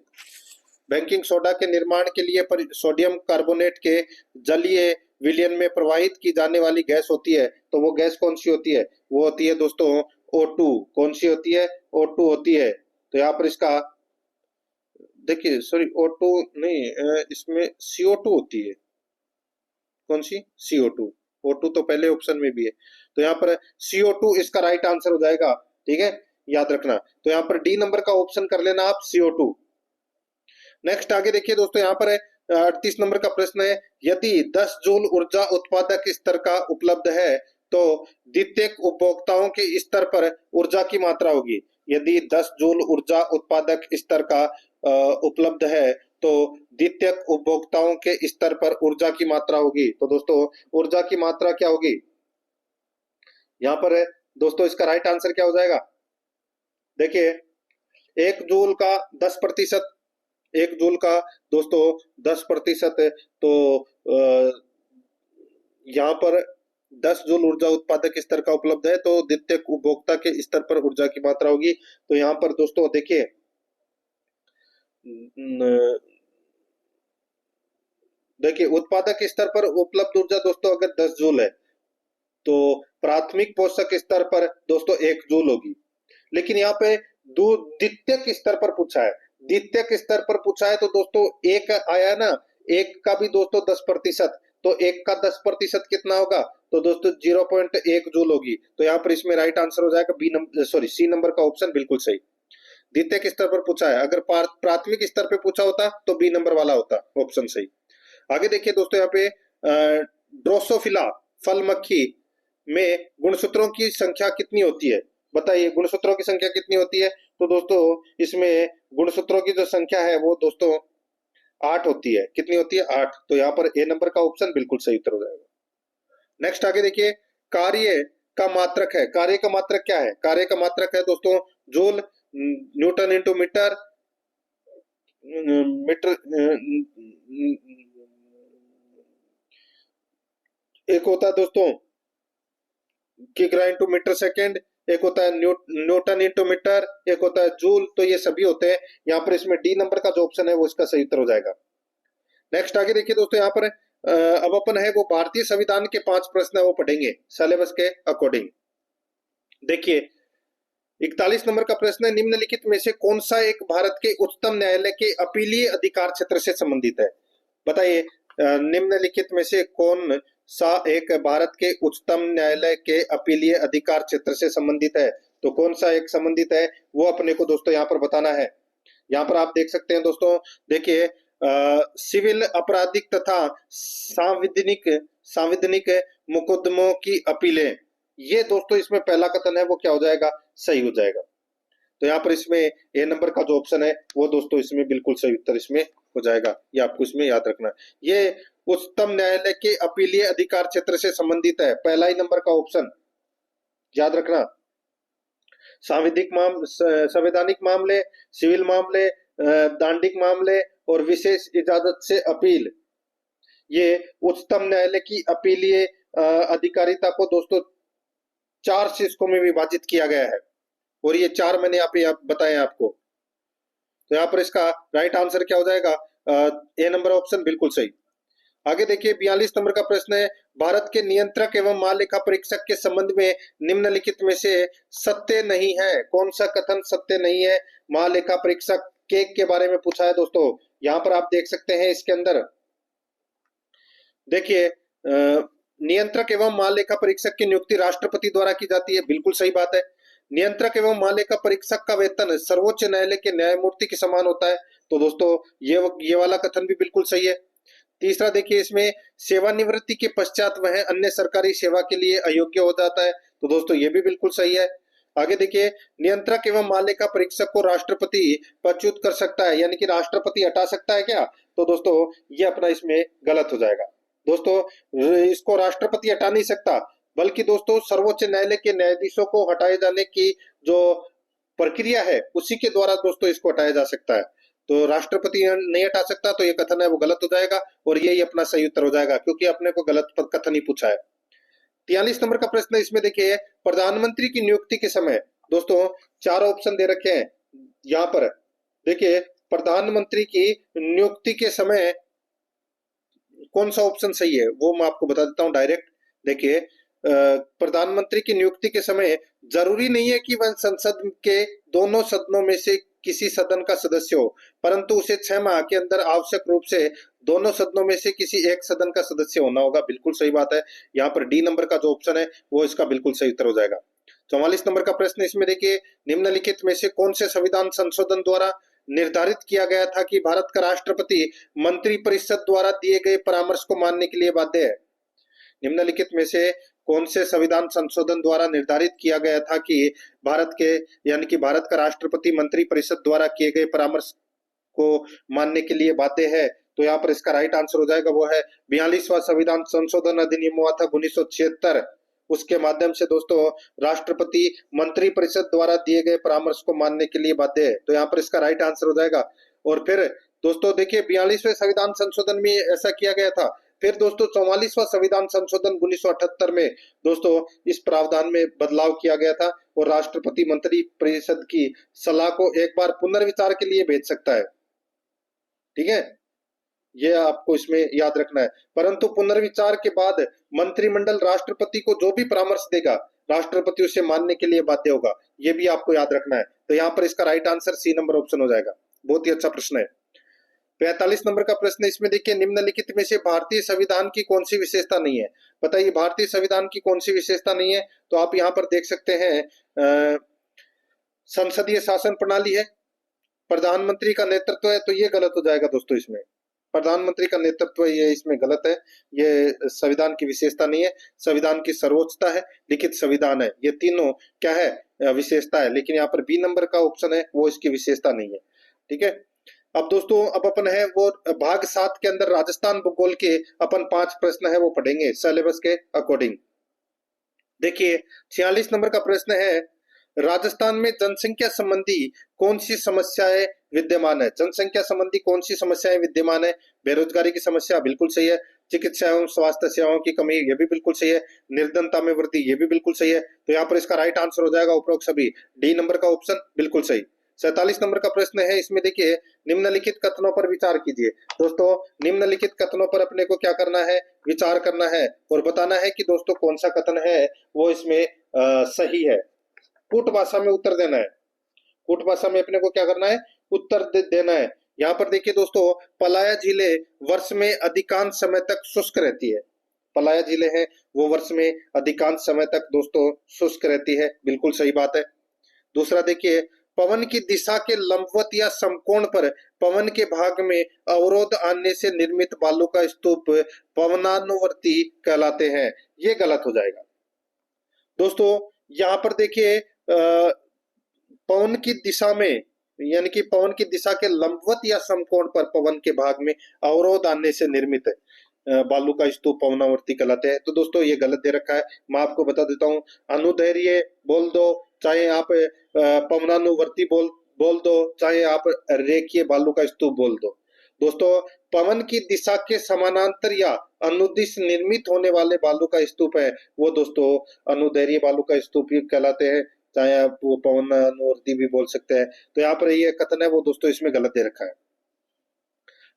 बेकिंग सोडा के निर्माण के लिए सोडियम कार्बोनेट के जलीय विलयन में प्रवाहित की जाने वाली गैस होती है, तो वो गैस कौन सी होती है, वो होती है दोस्तों O2। कौन सी होती है, O2 होती है। तो यहाँ पर इसका देखिए, सॉरी O2 नहीं, इसमें CO2 होती है। कौन सी, CO2। O2 तो पहले ऑप्शन में भी है, तो यहाँ पर CO2 इसका राइट आंसर हो जाएगा। ठीक है, याद रखना। तो यहाँ पर डी नंबर का ऑप्शन कर लेना आप, CO2। नेक्स्ट आगे देखिए दोस्तों, यहाँ पर 38 नंबर का प्रश्न है, यदि 10 जूल ऊर्जा उत्पादक स्तर का उपलब्ध है तो द्वितीयक उपभोक्ताओं के स्तर पर ऊर्जा की मात्रा होगी। यदि 10 जूल ऊर्जा उत्पादक स्तर का उपलब्ध है तो द्वितीयक उपभोक्ताओं के स्तर पर ऊर्जा की मात्रा होगी। तो दोस्तों ऊर्जा की मात्रा क्या होगी, यहाँ पर दोस्तों इसका राइट आंसर क्या हो जाएगा, देखिए 1 जूल का 10%, 1 जूल का दोस्तों 10%, तो यहाँ पर 10 जूल ऊर्जा उत्पादक स्तर का उपलब्ध है तो द्वितीयक उपभोक्ता के स्तर पर ऊर्जा की मात्रा होगी। तो यहाँ पर दोस्तों देखिए उत्पादक स्तर पर उपलब्ध ऊर्जा दोस्तों अगर 10 जूल है तो प्राथमिक पोषक स्तर पर दोस्तों 1 जूल होगी। लेकिन यहाँ पे द्वितीयक स्तर पर पूछा है, द्वितीयक स्तर पर पूछा है तो दोस्तों एक आया ना, एक का भी दोस्तों 10%, तो एक का 10% कितना होगा, तो दोस्तों 0.1 जूल होगी। तो यहाँ पर इसमें राइट आंसर हो जाएगा B number, sorry C number का ऑप्शन बिल्कुल सही। द्वितीयक स्तर पर पूछा है, अगर प्राथमिक स्तर पर पूछा होता तो बी नंबर वाला होता ऑप्शन सही। आगे देखिए दोस्तों, यहाँ पे ड्रोसोफिला फल मक्खी में गुणसूत्रों की संख्या कितनी होती है, बताइए गुणसूत्रों की संख्या कितनी होती है। तो दोस्तों इसमें गुणसूत्रों की जो संख्या है वो दोस्तों 8 होती है। कितनी होती है, 8। तो यहाँ पर ए नंबर का ऑप्शन बिल्कुल सही उत्तर हो जाएगा। नेक्स्ट आगे देखिए, कार्य का मात्रक है, कार्य का मात्रक क्या है, कार्य का मात्रक है दोस्तों joule, newton into metre, metre, एक होता है दोस्तों किग्रा इंटू मीटर सेकेंड, एक होता है न्यूटन इंटू मीटर, एक होता है जूल। तो ये सभी होते हैं। यहाँ पर इसमें डी नंबर का जो ऑप्शन है वो इसका सही उत्तर हो जाएगा। नेक्स्ट आगे देखिए दोस्तों, यहाँ पर अब अपन है वो भारतीय संविधान के 5 प्रश्न है वो पढ़ेंगे सिलेबस के अकॉर्डिंग। देखिए 41 नंबर का प्रश्न है, निम्नलिखित में से कौन सा एक भारत के उच्चतम न्यायालय के अपीलीय अधिकार क्षेत्र से संबंधित है, बताइए निम्नलिखित में से कौन सा एक भारत के उच्चतम न्यायालय के अपीलीय अधिकार क्षेत्र से संबंधित है। तो कौन सा एक संबंधित है वो अपने को दोस्तों यहाँ पर बताना है। यहाँ पर आप देख सकते हैं दोस्तों, देखिए सिविल, आपराधिक तथा सांविधानिक मुकदमों की अपीलें, ये दोस्तों इसमें पहला कथन है वो क्या हो जाएगा, सही हो जाएगा। तो यहाँ पर इसमें ए नंबर का जो ऑप्शन है वो दोस्तों इसमें बिल्कुल सही उत्तर इसमें हो जाएगा। ये आपको इसमें याद रखना है, ये उच्चतम न्यायालय के अपीलीय अधिकार क्षेत्र से संबंधित है, पहला ही नंबर का ऑप्शन याद रखना। संवैधानिक मामले, सिविल मामले, दांडिक मामले और विशेष इजाजत से अपील, ये उच्चतम न्यायालय की अपीलीय अधिकारिता को दोस्तों 4 शीर्षकों में विभाजित किया गया है और ये 4 मैंने यहाँ पे बताए आपको। तो यहाँ पर इसका राइट आंसर क्या हो जाएगा, ए नंबर ऑप्शन बिल्कुल सही। आगे देखिए 42 नंबर का प्रश्न है, भारत के नियंत्रक एवं महालेखा परीक्षक के संबंध में निम्नलिखित में से सत्य नहीं है। कौन सा कथन सत्य नहीं है? महालेखा परीक्षक के बारे में पूछा है दोस्तों। यहाँ पर आप देख सकते हैं इसके अंदर देखिए नियंत्रक एवं महालेखा परीक्षक की नियुक्ति राष्ट्रपति द्वारा की जाती है, बिल्कुल सही बात है। नियंत्रक एवं महालेखा परीक्षक का वेतन सर्वोच्च न्यायालय के न्यायमूर्ति के समान होता है, तो दोस्तों ये वाला कथन भी बिल्कुल सही है। तीसरा देखिए इसमें सेवानिवृत्ति के पश्चात वह अन्य सरकारी सेवा के लिए अयोग्य हो जाता है, तो दोस्तों ये भी बिल्कुल सही है। आगे देखिए नियंत्रक एवं महालेखा परीक्षक को राष्ट्रपति पदच्युत कर सकता है, यानी कि राष्ट्रपति हटा सकता है क्या? तो दोस्तों ये अपना इसमें गलत हो जाएगा। दोस्तों इसको राष्ट्रपति हटा नहीं सकता, बल्कि दोस्तों सर्वोच्च न्यायालय के न्यायाधीशों को हटाए जाने की जो प्रक्रिया है उसी के द्वारा दोस्तों इसको हटाया जा सकता है। तो राष्ट्रपति नहीं हटा सकता, तो ये कथन है वो गलत हो जाएगा और यही अपना सही उत्तर हो जाएगा, क्योंकि अपने को गलत कथन ही पूछा है। 43 नंबर का प्रश्न इसमें देखिए प्रधानमंत्री की नियुक्ति के समय दोस्तों 4 ऑप्शन दे रखे हैं। यहाँ पर देखिए प्रधानमंत्री की नियुक्ति के समय कौन सा ऑप्शन सही है वो मैं आपको बता देता हूं डायरेक्ट। देखिए प्रधानमंत्री की नियुक्ति के समय जरूरी नहीं है कि वह संसद के दोनों सदनों में से किसी सदन का सदस्य हो, परंतु उसे 6 माह के अंदर आवश्यक रूप से दोनों सदनों में से किसी एक सदन का सदस्य होना होगा, बिल्कुल सही बात है। यहाँ पर डी नंबर का जो ऑप्शन है वो इसका बिल्कुल सही उत्तर हो जाएगा। 44 नंबर का प्रश्न इसमें देखिए निम्नलिखित में से कौन से संविधान संशोधन द्वारा निर्धारित किया गया था कि भारत का राष्ट्रपति मंत्रिपरिषद द्वारा दिए गए परामर्श को मानने के लिए बाध्य है? निम्नलिखित में से कौन से संविधान संशोधन द्वारा निर्धारित किया गया था कि भारत के यानी कि भारत का राष्ट्रपति मंत्रिपरिषद द्वारा किए गए परामर्श को मानने के लिए बाध्य है? तो यहाँ पर इसका राइट आंसर हो जाएगा, वो है 42वां संविधान संशोधन अधिनियम हुआ था 1976। उसके माध्यम से दोस्तों राष्ट्रपति मंत्रिपरिषद द्वारा दिए गए परामर्श को मानने के लिए बाध्य है, तो यहाँ पर इसका राइट आंसर हो जाएगा। और फिर दोस्तों देखिए 42वें संविधान संशोधन में ऐसा किया गया था। फिर दोस्तों 44वां संविधान संशोधन 1978 में दोस्तों इस प्रावधान में बदलाव किया गया था और राष्ट्रपति मंत्री परिषद की सलाह को एक बार पुनर्विचार के लिए भेज सकता है। ठीक है, ये आपको इसमें याद रखना है। परंतु पुनर्विचार के बाद मंत्रिमंडल राष्ट्रपति को जो भी परामर्श देगा राष्ट्रपति उसे मानने के लिए बाध्य होगा, ये भी आपको याद रखना है। तो यहाँ पर इसका right answer C number option हो जाएगा। बहुत ही अच्छा प्रश्न है। 45 नंबर का प्रश्न इसमें देखिए निम्नलिखित में से भारतीय संविधान की कौन सी विशेषता नहीं है? बताइए भारतीय संविधान की कौन सी विशेषता नहीं है? तो आप यहाँ पर देख सकते हैं संसदीय शासन प्रणाली है, प्रधानमंत्री का नेतृत्व है, तो ये गलत हो जाएगा दोस्तों। इसमें प्रधानमंत्री का नेतृत्व ये इसमें गलत है, ये संविधान की विशेषता नहीं है। संविधान की सर्वोच्चता है, लिखित संविधान है, ये तीनों क्या है विशेषता है, लेकिन यहाँ पर बी नंबर का ऑप्शन है वो इसकी विशेषता नहीं है। ठीक है, अब दोस्तों अब अपन है वो भाग 7 के अंदर राजस्थान भूगोल के अपन 5 प्रश्न है वो पढ़ेंगे सिलेबस के अकॉर्डिंग। देखिए 46 नंबर का प्रश्न है राजस्थान में जनसंख्या संबंधी कौन सी समस्याएं विद्यमान है? जनसंख्या संबंधी कौन सी समस्याएं विद्यमान है? बेरोजगारी की समस्या, बिल्कुल सही है। चिकित्सा एवं स्वास्थ्य सेवाओं की कमी, ये भी बिल्कुल सही है। निर्धनता में वृद्धि, ये भी बिल्कुल सही है। तो यहाँ पर इसका राइट आंसर हो जाएगा उपरोक्त सभी, डी नंबर का ऑप्शन बिल्कुल सही। 47 नंबर का प्रश्न है इसमें देखिए निम्नलिखित कथनों पर विचार कीजिए। दोस्तों निम्नलिखित कथनों पर अपने को क्या करना है? विचार करना है और बताना है कि दोस्तों कौन सा कथन है वो इसमें सही है। कूट भाषा में उत्तर देना है। कूट भाषा में अपने को क्या करना है? उत्तर देना है। यहाँ पर देखिए दोस्तों पलाया झीलें वर्ष में अधिकांश समय तक शुष्क रहती है। पलाया झीलें हैं वो वर्ष में अधिकांश समय तक दोस्तों शुष्क रहती है, बिल्कुल सही बात है। दूसरा देखिए पवन की दिशा के लंबवत या समकोण पर पवन के भाग में अवरोध आने से निर्मित बालू का स्तूप पवनानुवर्ती कहलाते हैं, ये गलत हो जाएगा। दोस्तों यहाँ पर देखिए पवन की दिशा में यानी कि पवन की दिशा के लंबवत या समकोण पर पवन के भाग में अवरोध आने से निर्मित बालू का स्तूप पवनावर्ती कहलाते हैं। तो दोस्तों ये गलत दे रखा है, मैं आपको बता देता हूँ। अनुदैर्य बोल दो, चाहे आप पवनानुवर्ती बोल दो, चाहे आप रेखीय बालू का स्तूप बोल दो। दोस्तों पवन की दिशा के समानांतर या अनुदिश निर्मित होने वाले बालू का स्तूप है वो दोस्तों अनुदैर्य बालू का स्तूप कहलाते हैं, चाहे आप वो पवनानुवर्ती भी बोल सकते हैं। तो यहाँ पर ये कथन है वो दोस्तों इसमें गलत दे रखा है।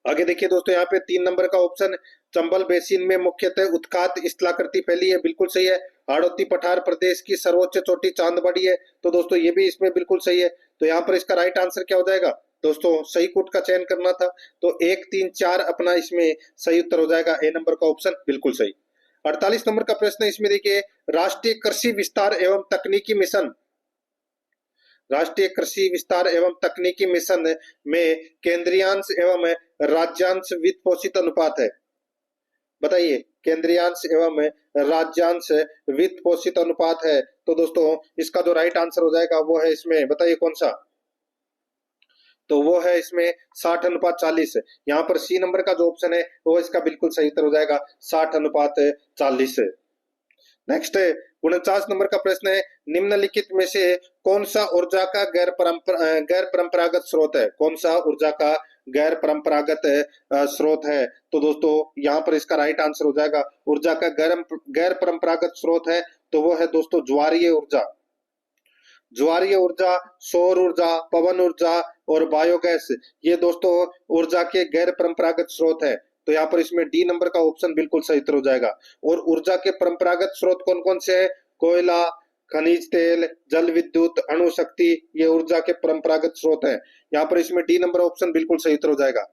आगे देखिए दोस्तों, यहाँ पे 3 नंबर का ऑप्शन, चंबल बेसिन में मुख्यतः उत्खात स्थलाकृति फैली है, बिल्कुल सही है। हाड़ौती पठार प्रदेश की सर्वोच्च चोटी चांदबाड़ी है, तो दोस्तों ये भी इसमें बिल्कुल सही है। तो यहाँ पर इसका राइट आंसर क्या हो जाएगा दोस्तों, सही कूट का चयन करना था, तो 1, 3, 4 अपना इसमें सही उत्तर हो जाएगा, ए नंबर का ऑप्शन बिल्कुल सही। 48 नंबर का प्रश्न है, इसमें देखिए, राष्ट्रीय कृषि विस्तार एवं तकनीकी मिशन, राष्ट्रीय कृषि विस्तार एवं तकनीकी मिशन में केंद्रीयांश एवं राज्यांश वित्त पोषित अनुपात है, बताइए, केंद्रीयांश एवं राज्यांश वित्त पोषित अनुपात है, तो दोस्तों इसका जो राइट आंसर हो जाएगा वो है इसमें, बताइए कौन सा, तो वो है इसमें 60:40। यहाँ पर सी नंबर का जो ऑप्शन है वो इसका बिल्कुल सही उत्तर हो जाएगा, 60:40। नेक्स्ट है 49 नंबर का प्रश्न है, निम्नलिखित में से कौन सा ऊर्जा का गैर परंपरागत स्रोत है, कौन सा ऊर्जा का गैर परंपरागत स्रोत है, तो दोस्तों यहाँ पर इसका राइट आंसर हो जाएगा, ऊर्जा का गैर परंपरागत स्रोत है तो वो है दोस्तों ज्वारीय ऊर्जा। ज्वारीय ऊर्जा, सौर ऊर्जा, पवन ऊर्जा और बायोगैस, ये दोस्तों ऊर्जा के गैर परंपरागत स्रोत है, तो यहाँ पर इसमें डी नंबर का ऑप्शन बिल्कुल सही उत्तर हो जाएगा। और ऊर्जा के परंपरागत स्रोत कौन कौन से हैं, कोयला, खनिज तेल, जल विद्युत, अणु शक्ति, ये ऊर्जा के परंपरागत स्रोत हैं। यहाँ पर इसमें डी नंबर ऑप्शन बिल्कुल सही उत्तर हो जाएगा।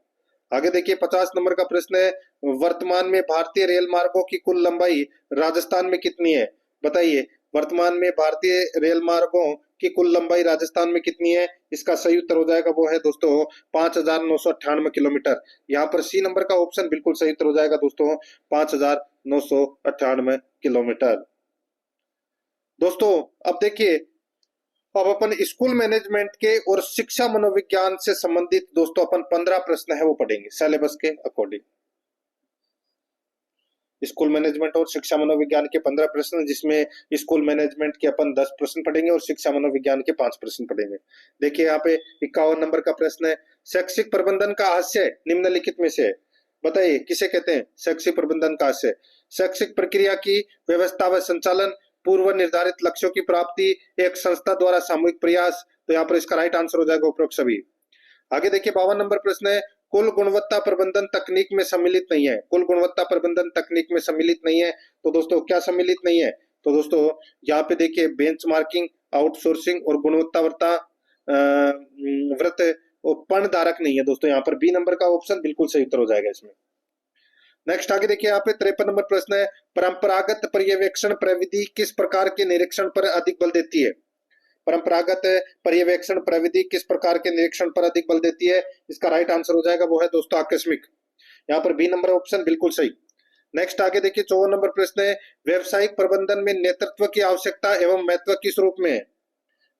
आगे देखिए 50 नंबर का प्रश्न है, वर्तमान में भारतीय रेल मार्गों की कुल लंबाई राजस्थान में कितनी है, बताइए, वर्तमान में भारतीय रेल मार्गों की कुल लंबाई राजस्थान में कितनी है, इसका सही उत्तर हो जाएगा वो है दोस्तों 5,998 किलोमीटर। यहाँ पर सी नंबर का ऑप्शन बिल्कुल सही उत्तर हो जाएगा दोस्तों, 5,998 किलोमीटर। दोस्तों अब देखिए, अब अपन स्कूल मैनेजमेंट के और शिक्षा मनोविज्ञान से संबंधित दोस्तों अपन 15 प्रश्न है वो पढ़ेंगे सिलेबस के अकॉर्डिंग। स्कूल मैनेजमेंट और शिक्षा मनोविज्ञान के 15 प्रश्न, जिसमें स्कूल मैनेजमेंट के अपन 10 प्रश्न पढ़ेंगे और शिक्षा मनोविज्ञान के 5 प्रश्न पढ़ेंगे। देखिए यहाँ पे 51 नंबर का प्रश्न है, शैक्षिक प्रबंधन का आशय निम्नलिखित में से है, बताइए किसे कहते हैं शैक्षिक प्रबंधन का आशय, शैक्षिक प्रक्रिया की व्यवस्था व संचालन, पूर्व निर्धारित लक्ष्यों की प्राप्ति, एक संस्था द्वारा सामूहिक प्रयास, तो यहाँ पर इसका राइट आंसर हो जाएगा उपरोक्त सभी। आगे देखिए 52 नंबर प्रश्न है, कुल गुणवत्ता प्रबंधन तकनीक में सम्मिलित नहीं है, कुल गुणवत्ता प्रबंधन तकनीक में सम्मिलित नहीं है, तो दोस्तों क्या सम्मिलित नहीं है, तो दोस्तों यहाँ पे देखिए बेंचमार्किंग, आउटसोर्सिंग और गुणवत्ता व्रत पण धारक नहीं है दोस्तों, यहाँ पर बी नंबर का ऑप्शन बिल्कुल सही उत्तर हो जाएगा इसमें। नेक्स्ट आगे देखिए यहाँ पे 53 नंबर प्रश्न है, परंपरागत पर्यवेक्षण प्रविधि किस प्रकार के निरीक्षण पर अधिक बल देती है, परंपरागत पर्यवेक्षण प्रविधि किस प्रकार के निरीक्षण पर अधिक बल देती है, इसका राइट आंसर हो जाएगा वो है दोस्तों आकस्मिक, यहाँ पर बी नंबर ऑप्शन बिल्कुल सही। नेक्स्ट आगे देखिए 54 नंबर प्रश्न है, व्यवसायिक प्रबंधन में नेतृत्व की आवश्यकता एवं महत्व किस रूप में है,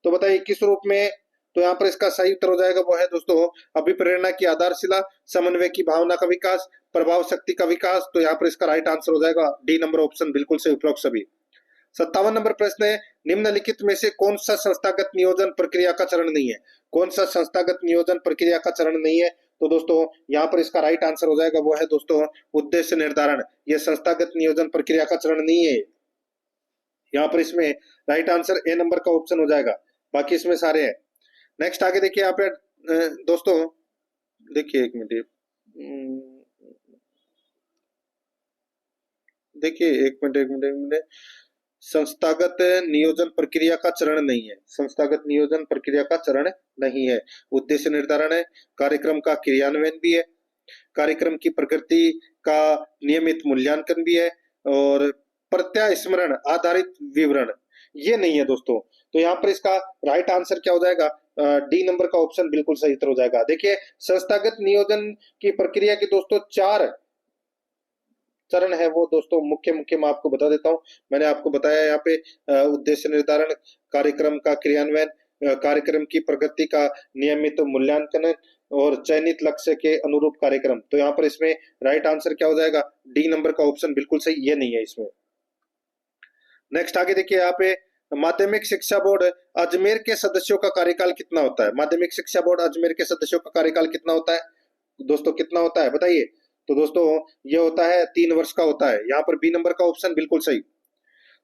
तो बताइए किस रूप में, तो यहाँ पर इसका सही उत्तर हो जाएगा वो है दोस्तों अभिप्रेरणा की आधारशिला, समन्वय की भावना का विकास, प्रभाव शक्ति का विकास, तो यहाँ पर इसका राइट आंसर हो जाएगा डी नंबर ऑप्शन बिल्कुल सही उपरोक्त सभी। 57 नंबर प्रश्न है, निम्नलिखित में से कौन सा संस्थागत नियोजन प्रक्रिया का चरण नहीं है, कौन सा संस्थागत नियोजन प्रक्रिया का चरण नहीं है, तो दोस्तों यहाँ पर इसका राइट आंसर हो जाएगा वो है दोस्तों उद्देश्य निर्धारण, ये संस्थागत नियोजन प्रक्रिया का चरण नहीं है, यहाँ पर इसमें राइट आंसर ए नंबर का ऑप्शन हो जाएगा, बाकी इसमें सारे हैं। नेक्स्ट आगे देखिए यहाँ पे दोस्तों, देखिए एक मिनट, देखिए एक मिनट, संस्थागत नियोजन प्रक्रिया का चरण नहीं है, संस्थागत नियोजन प्रक्रिया का चरण नहीं है, उद्देश्य निर्धारण है, कार्यक्रम का क्रियान्वयन भी है, कार्यक्रम की प्रकृति का नियमित मूल्यांकन भी है, और प्रत्यास्मरण आधारित विवरण ये नहीं है दोस्तों, तो यहाँ पर इसका राइट आंसर क्या हो जाएगा, डी नंबर का ऑप्शन बिल्कुल सही उत्तर हो जाएगा। देखिए संस्थागत नियोजन की प्रक्रिया के दोस्तों 4 चरण है वो दोस्तों, मुख्य मैं आपको बता देता हूं, मैंने आपको बताया यहाँ पे उद्देश्य निर्धारण, कार्यक्रम का क्रियान्वयन, कार्यक्रम की प्रगति का नियमित मूल्यांकन और चयनित लक्ष्य के अनुरूप कार्यक्रम, तो यहाँ पर इसमें राइट आंसर क्या हो जाएगा, डी नंबर का ऑप्शन बिल्कुल सही, ये नहीं है इसमें। नेक्स्ट आगे देखिए यहाँ पे, माध्यमिक शिक्षा बोर्ड अजमेर के सदस्यों का कार्यकाल कितना होता है, माध्यमिक शिक्षा बोर्ड अजमेर के सदस्यों का कार्यकाल कितना होता है दोस्तों, कितना होता है बताइए, तो दोस्तों ये होता है 3 वर्ष का होता है, यहाँ पर बी नंबर का ऑप्शन बिल्कुल सही।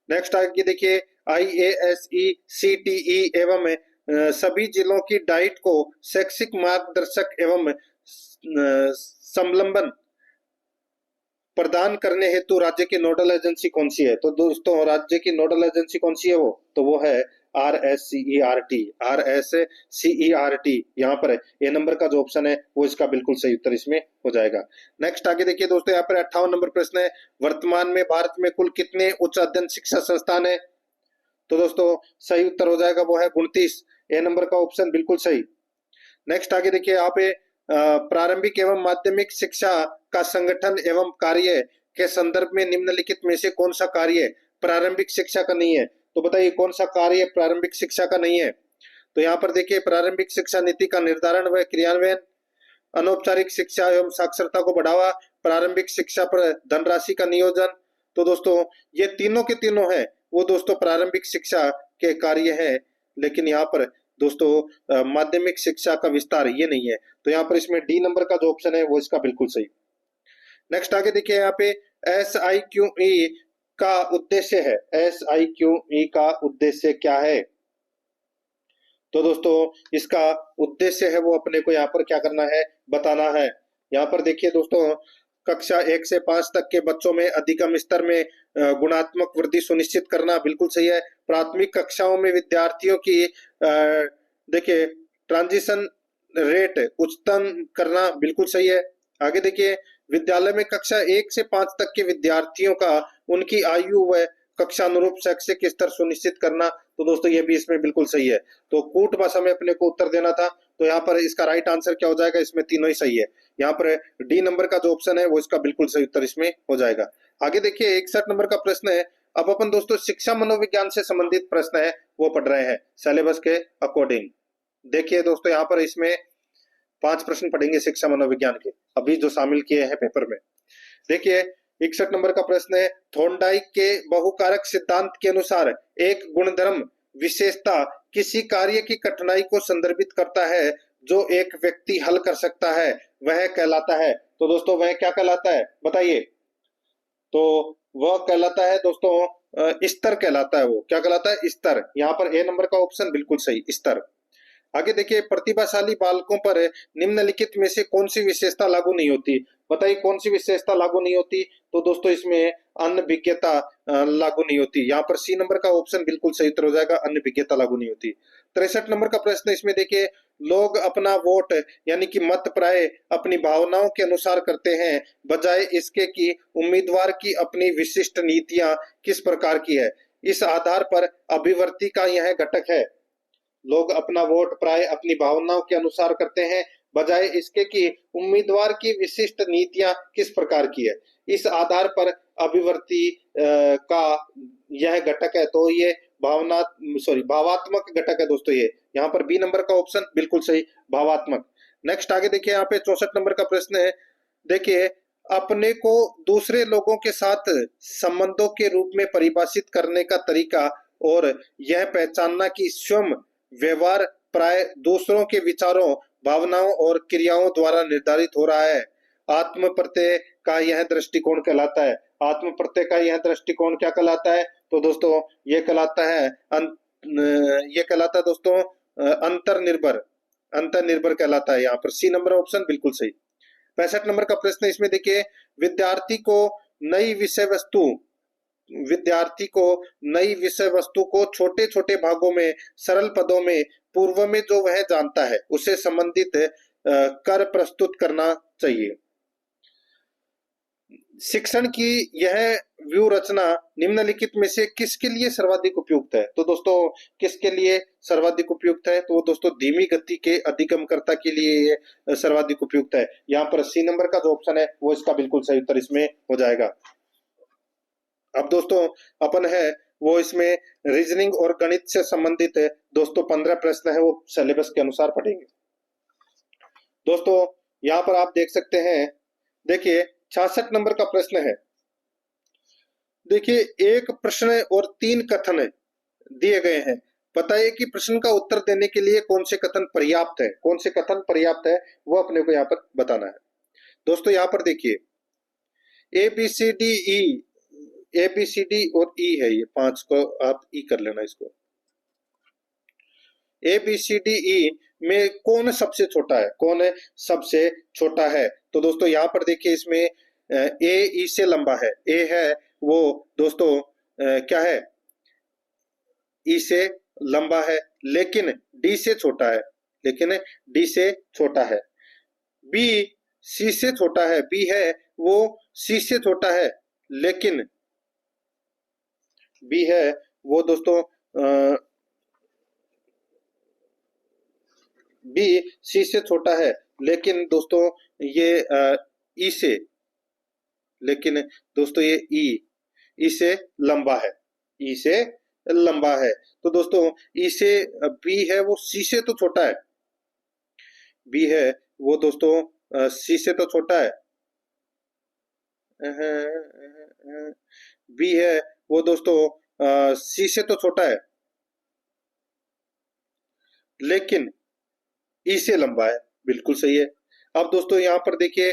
नेक्स्ट आगे देखिए, IASE CTE एवं सभी जिलों की डाइट को शैक्षिक मार्गदर्शक एवं संलंबन प्रदान करने हेतु राज्य की नोडल एजेंसी कौन सी है? तो दोस्तों राज्य की नोडल एजेंसी कौन सी है वो है RSCERT। RSCERT यहाँ पर ए नंबर का जो ऑप्शन है वो इसका बिल्कुल सही उत्तर इसमें हो जाएगा। नेक्स्ट आगे देखिए दोस्तों, यहाँ पर 58 नंबर प्रश्न है, वर्तमान में भारत में कुल कितने उच्च अध्ययन शिक्षा संस्थान है? तो दोस्तों सही उत्तर हो जाएगा वो है 29, ए नंबर का ऑप्शन बिल्कुल सही। नेक्स्ट आगे देखिए यहाँ पे प्रारंभिक एवं माध्यमिक शिक्षा का संगठन एवं कार्य के संदर्भ में निम्नलिखित में से कौन सा कार्य प्रारंभिक शिक्षा का नहीं है? तो बताइए कौन सा कार्य प्रारंभिक शिक्षा का नहीं है? तो यहाँ पर देखिए प्रारंभिक शिक्षा नीति का निर्धारण व क्रियान्वयन, अनौपचारिक शिक्षा एवं साक्षरता को बढ़ावा, प्रारंभिक शिक्षा पर धनराशि का नियोजन। तो दोस्तों ये तीनों के तीनों है वो दोस्तों प्रारंभिक शिक्षा के कार्य है, लेकिन यहाँ पर दोस्तों माध्यमिक शिक्षा का विस्तार ये नहीं है। तो यहाँ पर इसमें डी नंबर का जो ऑप्शन है वो इसका बिल्कुल सही। नेक्स्ट आगे देखिए यहाँ पे SIQE का उद्देश्य है, SIQE का उद्देश्य क्या है? तो दोस्तों इसका उद्देश्य है वो अपने को यहाँ पर क्या करना है, बताना है। यहाँ पर देखिए दोस्तों कक्षा 1 से 5 तक के बच्चों में अधिगम स्तर में गुणात्मक वृद्धि सुनिश्चित करना बिल्कुल सही है। प्राथमिक कक्षाओं में विद्यार्थियों की देखिए ट्रांजिशन रेट उच्चतम करना बिल्कुल सही है। आगे देखिए विद्यालय में कक्षा 1 से 5 तक के विद्यार्थियों का उनकी आयु व कक्षा अनुरूप शैक्षिक स्तर सुनिश्चित करना, तो दोस्तों ये भी इसमें बिल्कुल सही है। तो कूट भाषा में अपने को उत्तर देना था, तो यहाँ पर इसका राइट आंसर क्या हो जाएगा, इसमें तीनों ही सही है। यहाँ पर डी नंबर का जो ऑप्शन है वो इसका बिल्कुल सही उत्तर इसमें हो जाएगा। आगे देखिए 61 नंबर का प्रश्न है, अब अपन दोस्तों शिक्षा मनोविज्ञान से संबंधित प्रश्न है वो पढ़ रहे हैं सिलेबस के अकॉर्डिंग। देखिए दोस्तों यहाँ पर इसमें 5 प्रश्न पढ़ेंगे शिक्षा मनोविज्ञान के, अभी जो शामिल किए हैं पेपर में। देखिए 61 नंबर का प्रश्न है, थॉर्नडाइक के बहुकारक सिद्धांत के अनुसार एक गुणधर्म विशेषता किसी कार्य की कठिनाई को संदर्भित करता है जो एक व्यक्ति हल कर सकता है, वह कहलाता है। तो दोस्तों वह क्या कहलाता है बताइए? तो वह कहलाता है दोस्तों स्तर कहलाता है। वो क्या कहलाता है? स्तर। यहाँ पर ए नंबर का ऑप्शन बिल्कुल सही, स्तर। आगे देखिए प्रतिभाशाली बालकों पर निम्नलिखित में से कौन सी विशेषता लागू नहीं होती? बताइए कौन सी विशेषता लागू नहीं होती? तो दोस्तों इसमें अनभिज्ञता लागू नहीं होती। यहाँ पर सी नंबर का ऑप्शन बिल्कुल सही उत्तर हो जाएगा, अनभिज्ञता लागू नहीं होती। 63 नंबर का प्रश्न इसमें देखिए, लोग अपना वोट यानी कि मत प्राय अपनी भावनाओं के अनुसार करते हैं, बजाय इसके कि उम्मीदवार की अपनी विशिष्ट नीतियां किस प्रकार की है। इस आधार पर अभिवर्ती का यह घटक है। लोग अपना वोट प्राय अपनी भावनाओं के अनुसार करते हैं, बजाय इसके कि उम्मीदवार की विशिष्ट नीतियां किस प्रकार की है। इस आधार पर अभिवर्ती का यह घटक है, तो ये भावात्मक घटक है दोस्तों। ये यहाँ पर बी नंबर का ऑप्शन बिल्कुल सही, भावात्मक। नेक्स्ट आगे देखिए यहाँ पे 64 नंबर का प्रश्न है, देखिए अपने को दूसरे लोगों के साथ संबंधों के रूप में परिभाषित करने का तरीका और यह पहचानना कि स्वयं व्यवहार प्राय दूसरों के विचारों, भावनाओं और क्रियाओं द्वारा निर्धारित हो रहा है, आत्म प्रत्यय का यह दृष्टिकोण कहलाता है। आत्म प्रत्यय का यह दृष्टिकोण क्या कहलाता है? तो दोस्तों ये कहलाता है दोस्तों अंतर्निर्भर कहलाता है। यहाँ पर सी नंबर ऑप्शन बिल्कुल सही। 65 नंबर का प्रश्न इसमें देखिए, विद्यार्थी को नई विषय वस्तु को छोटे छोटे भागों में सरल पदों में पूर्व में जो वह जानता है उसे संबंधित कर प्रस्तुत करना चाहिए। शिक्षण की यह व्यू रचना निम्नलिखित में से किसके लिए सर्वाधिक उपयुक्त है? तो दोस्तों किसके लिए सर्वाधिक उपयुक्त है? तो दोस्तों धीमी गति के अधिगमकर्ता के लिए ये सर्वाधिक उपयुक्त है। यहाँ पर सी नंबर का जो ऑप्शन है वो इसका बिल्कुल सही उत्तर इसमें हो जाएगा। अब दोस्तों अपन है वो इसमें रीजनिंग और गणित से संबंधित है दोस्तों 15 प्रश्न है वो सिलेबस के अनुसार पढ़ेंगे। दोस्तों यहाँ पर आप देख सकते हैं, देखिए 66 नंबर का प्रश्न है। देखिए एक प्रश्न और 3 कथन दिए गए हैं, बताइए कि प्रश्न का उत्तर देने के लिए कौन से कथन पर्याप्त है। कौन से कथन पर्याप्त है वो अपने को यहाँ पर बताना है। दोस्तों यहाँ पर देखिए ए बी सी डी और ई है, ये 5 को आप ई कर लेना। इसको A B C D E में कौन सबसे छोटा है? कौन सबसे छोटा है? तो दोस्तों यहाँ पर देखिए इसमें ए ई से लंबा है, ए है वो दोस्तों क्या है, ई से लंबा है, लेकिन डी से छोटा है, लेकिन डी से छोटा है। बी सी से छोटा है, बी है वो सी से छोटा है, लेकिन बी है वो दोस्तों बी सी से छोटा है, लेकिन दोस्तों ये ई से, लेकिन दोस्तों ये ई से लंबा है, ई से लंबा है। तो दोस्तों ई से बी है वो सी से तो छोटा है, बी है वो दोस्तों सी से तो छोटा है, बी है वो दोस्तों सी से तो छोटा है, लेकिन ई से लंबा है, बिल्कुल सही है। अब दोस्तों यहाँ पर देखिए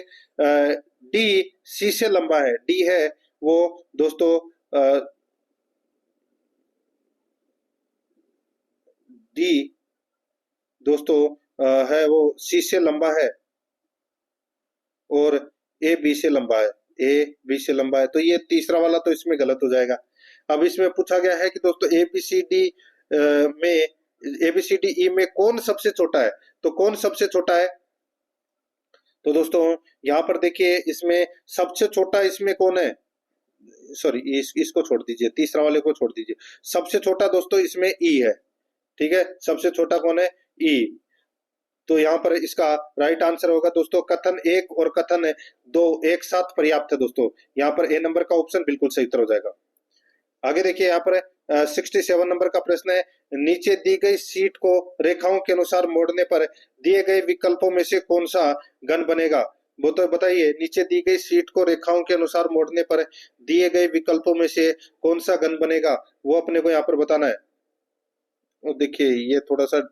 डी सी से लंबा है, डी है वो दोस्तों डी दोस्तों है वो सी से लंबा है, और ए बी से लंबा है, ए बी से लंबा है, तो ये तीसरा वाला तो इसमें गलत हो जाएगा। अब इसमें पूछा गया है कि दोस्तों ए बी सी डी में, A B C D E में कौन सबसे छोटा है, तो कौन सबसे छोटा है, तो दोस्तों यहाँ पर देखिए इसमें सबसे छोटा इसमें कौन है, सॉरी इसको छोड़ दीजिए, तीसरा वाले को छोड़ दीजिए, सबसे छोटा दोस्तों इसमें ई है, ठीक है, सबसे छोटा कौन है, ई। तो यहाँ पर इसका राइट आंसर होगा दोस्तों कथन 1 और कथन 2 एक साथ पर्याप्त है दोस्तों, यहाँ पर ए नंबर का ऑप्शन बिल्कुल सही उत्तर हो जाएगा। आगे देखिए यहाँ पर 67 नंबर का प्रश्न है, नीचे दी गई शीट को रेखाओं के अनुसार मोड़ने पर दिए गए विकल्पों में से कौन सा घन बनेगा, वो तो बताइए, नीचे दी गई शीट को रेखाओं के अनुसार मोड़ने पर दिए गए विकल्पों में से कौन सा घन बनेगा, वो अपने को यहाँ पर बताना है। और देखिए ये थोड़ा सा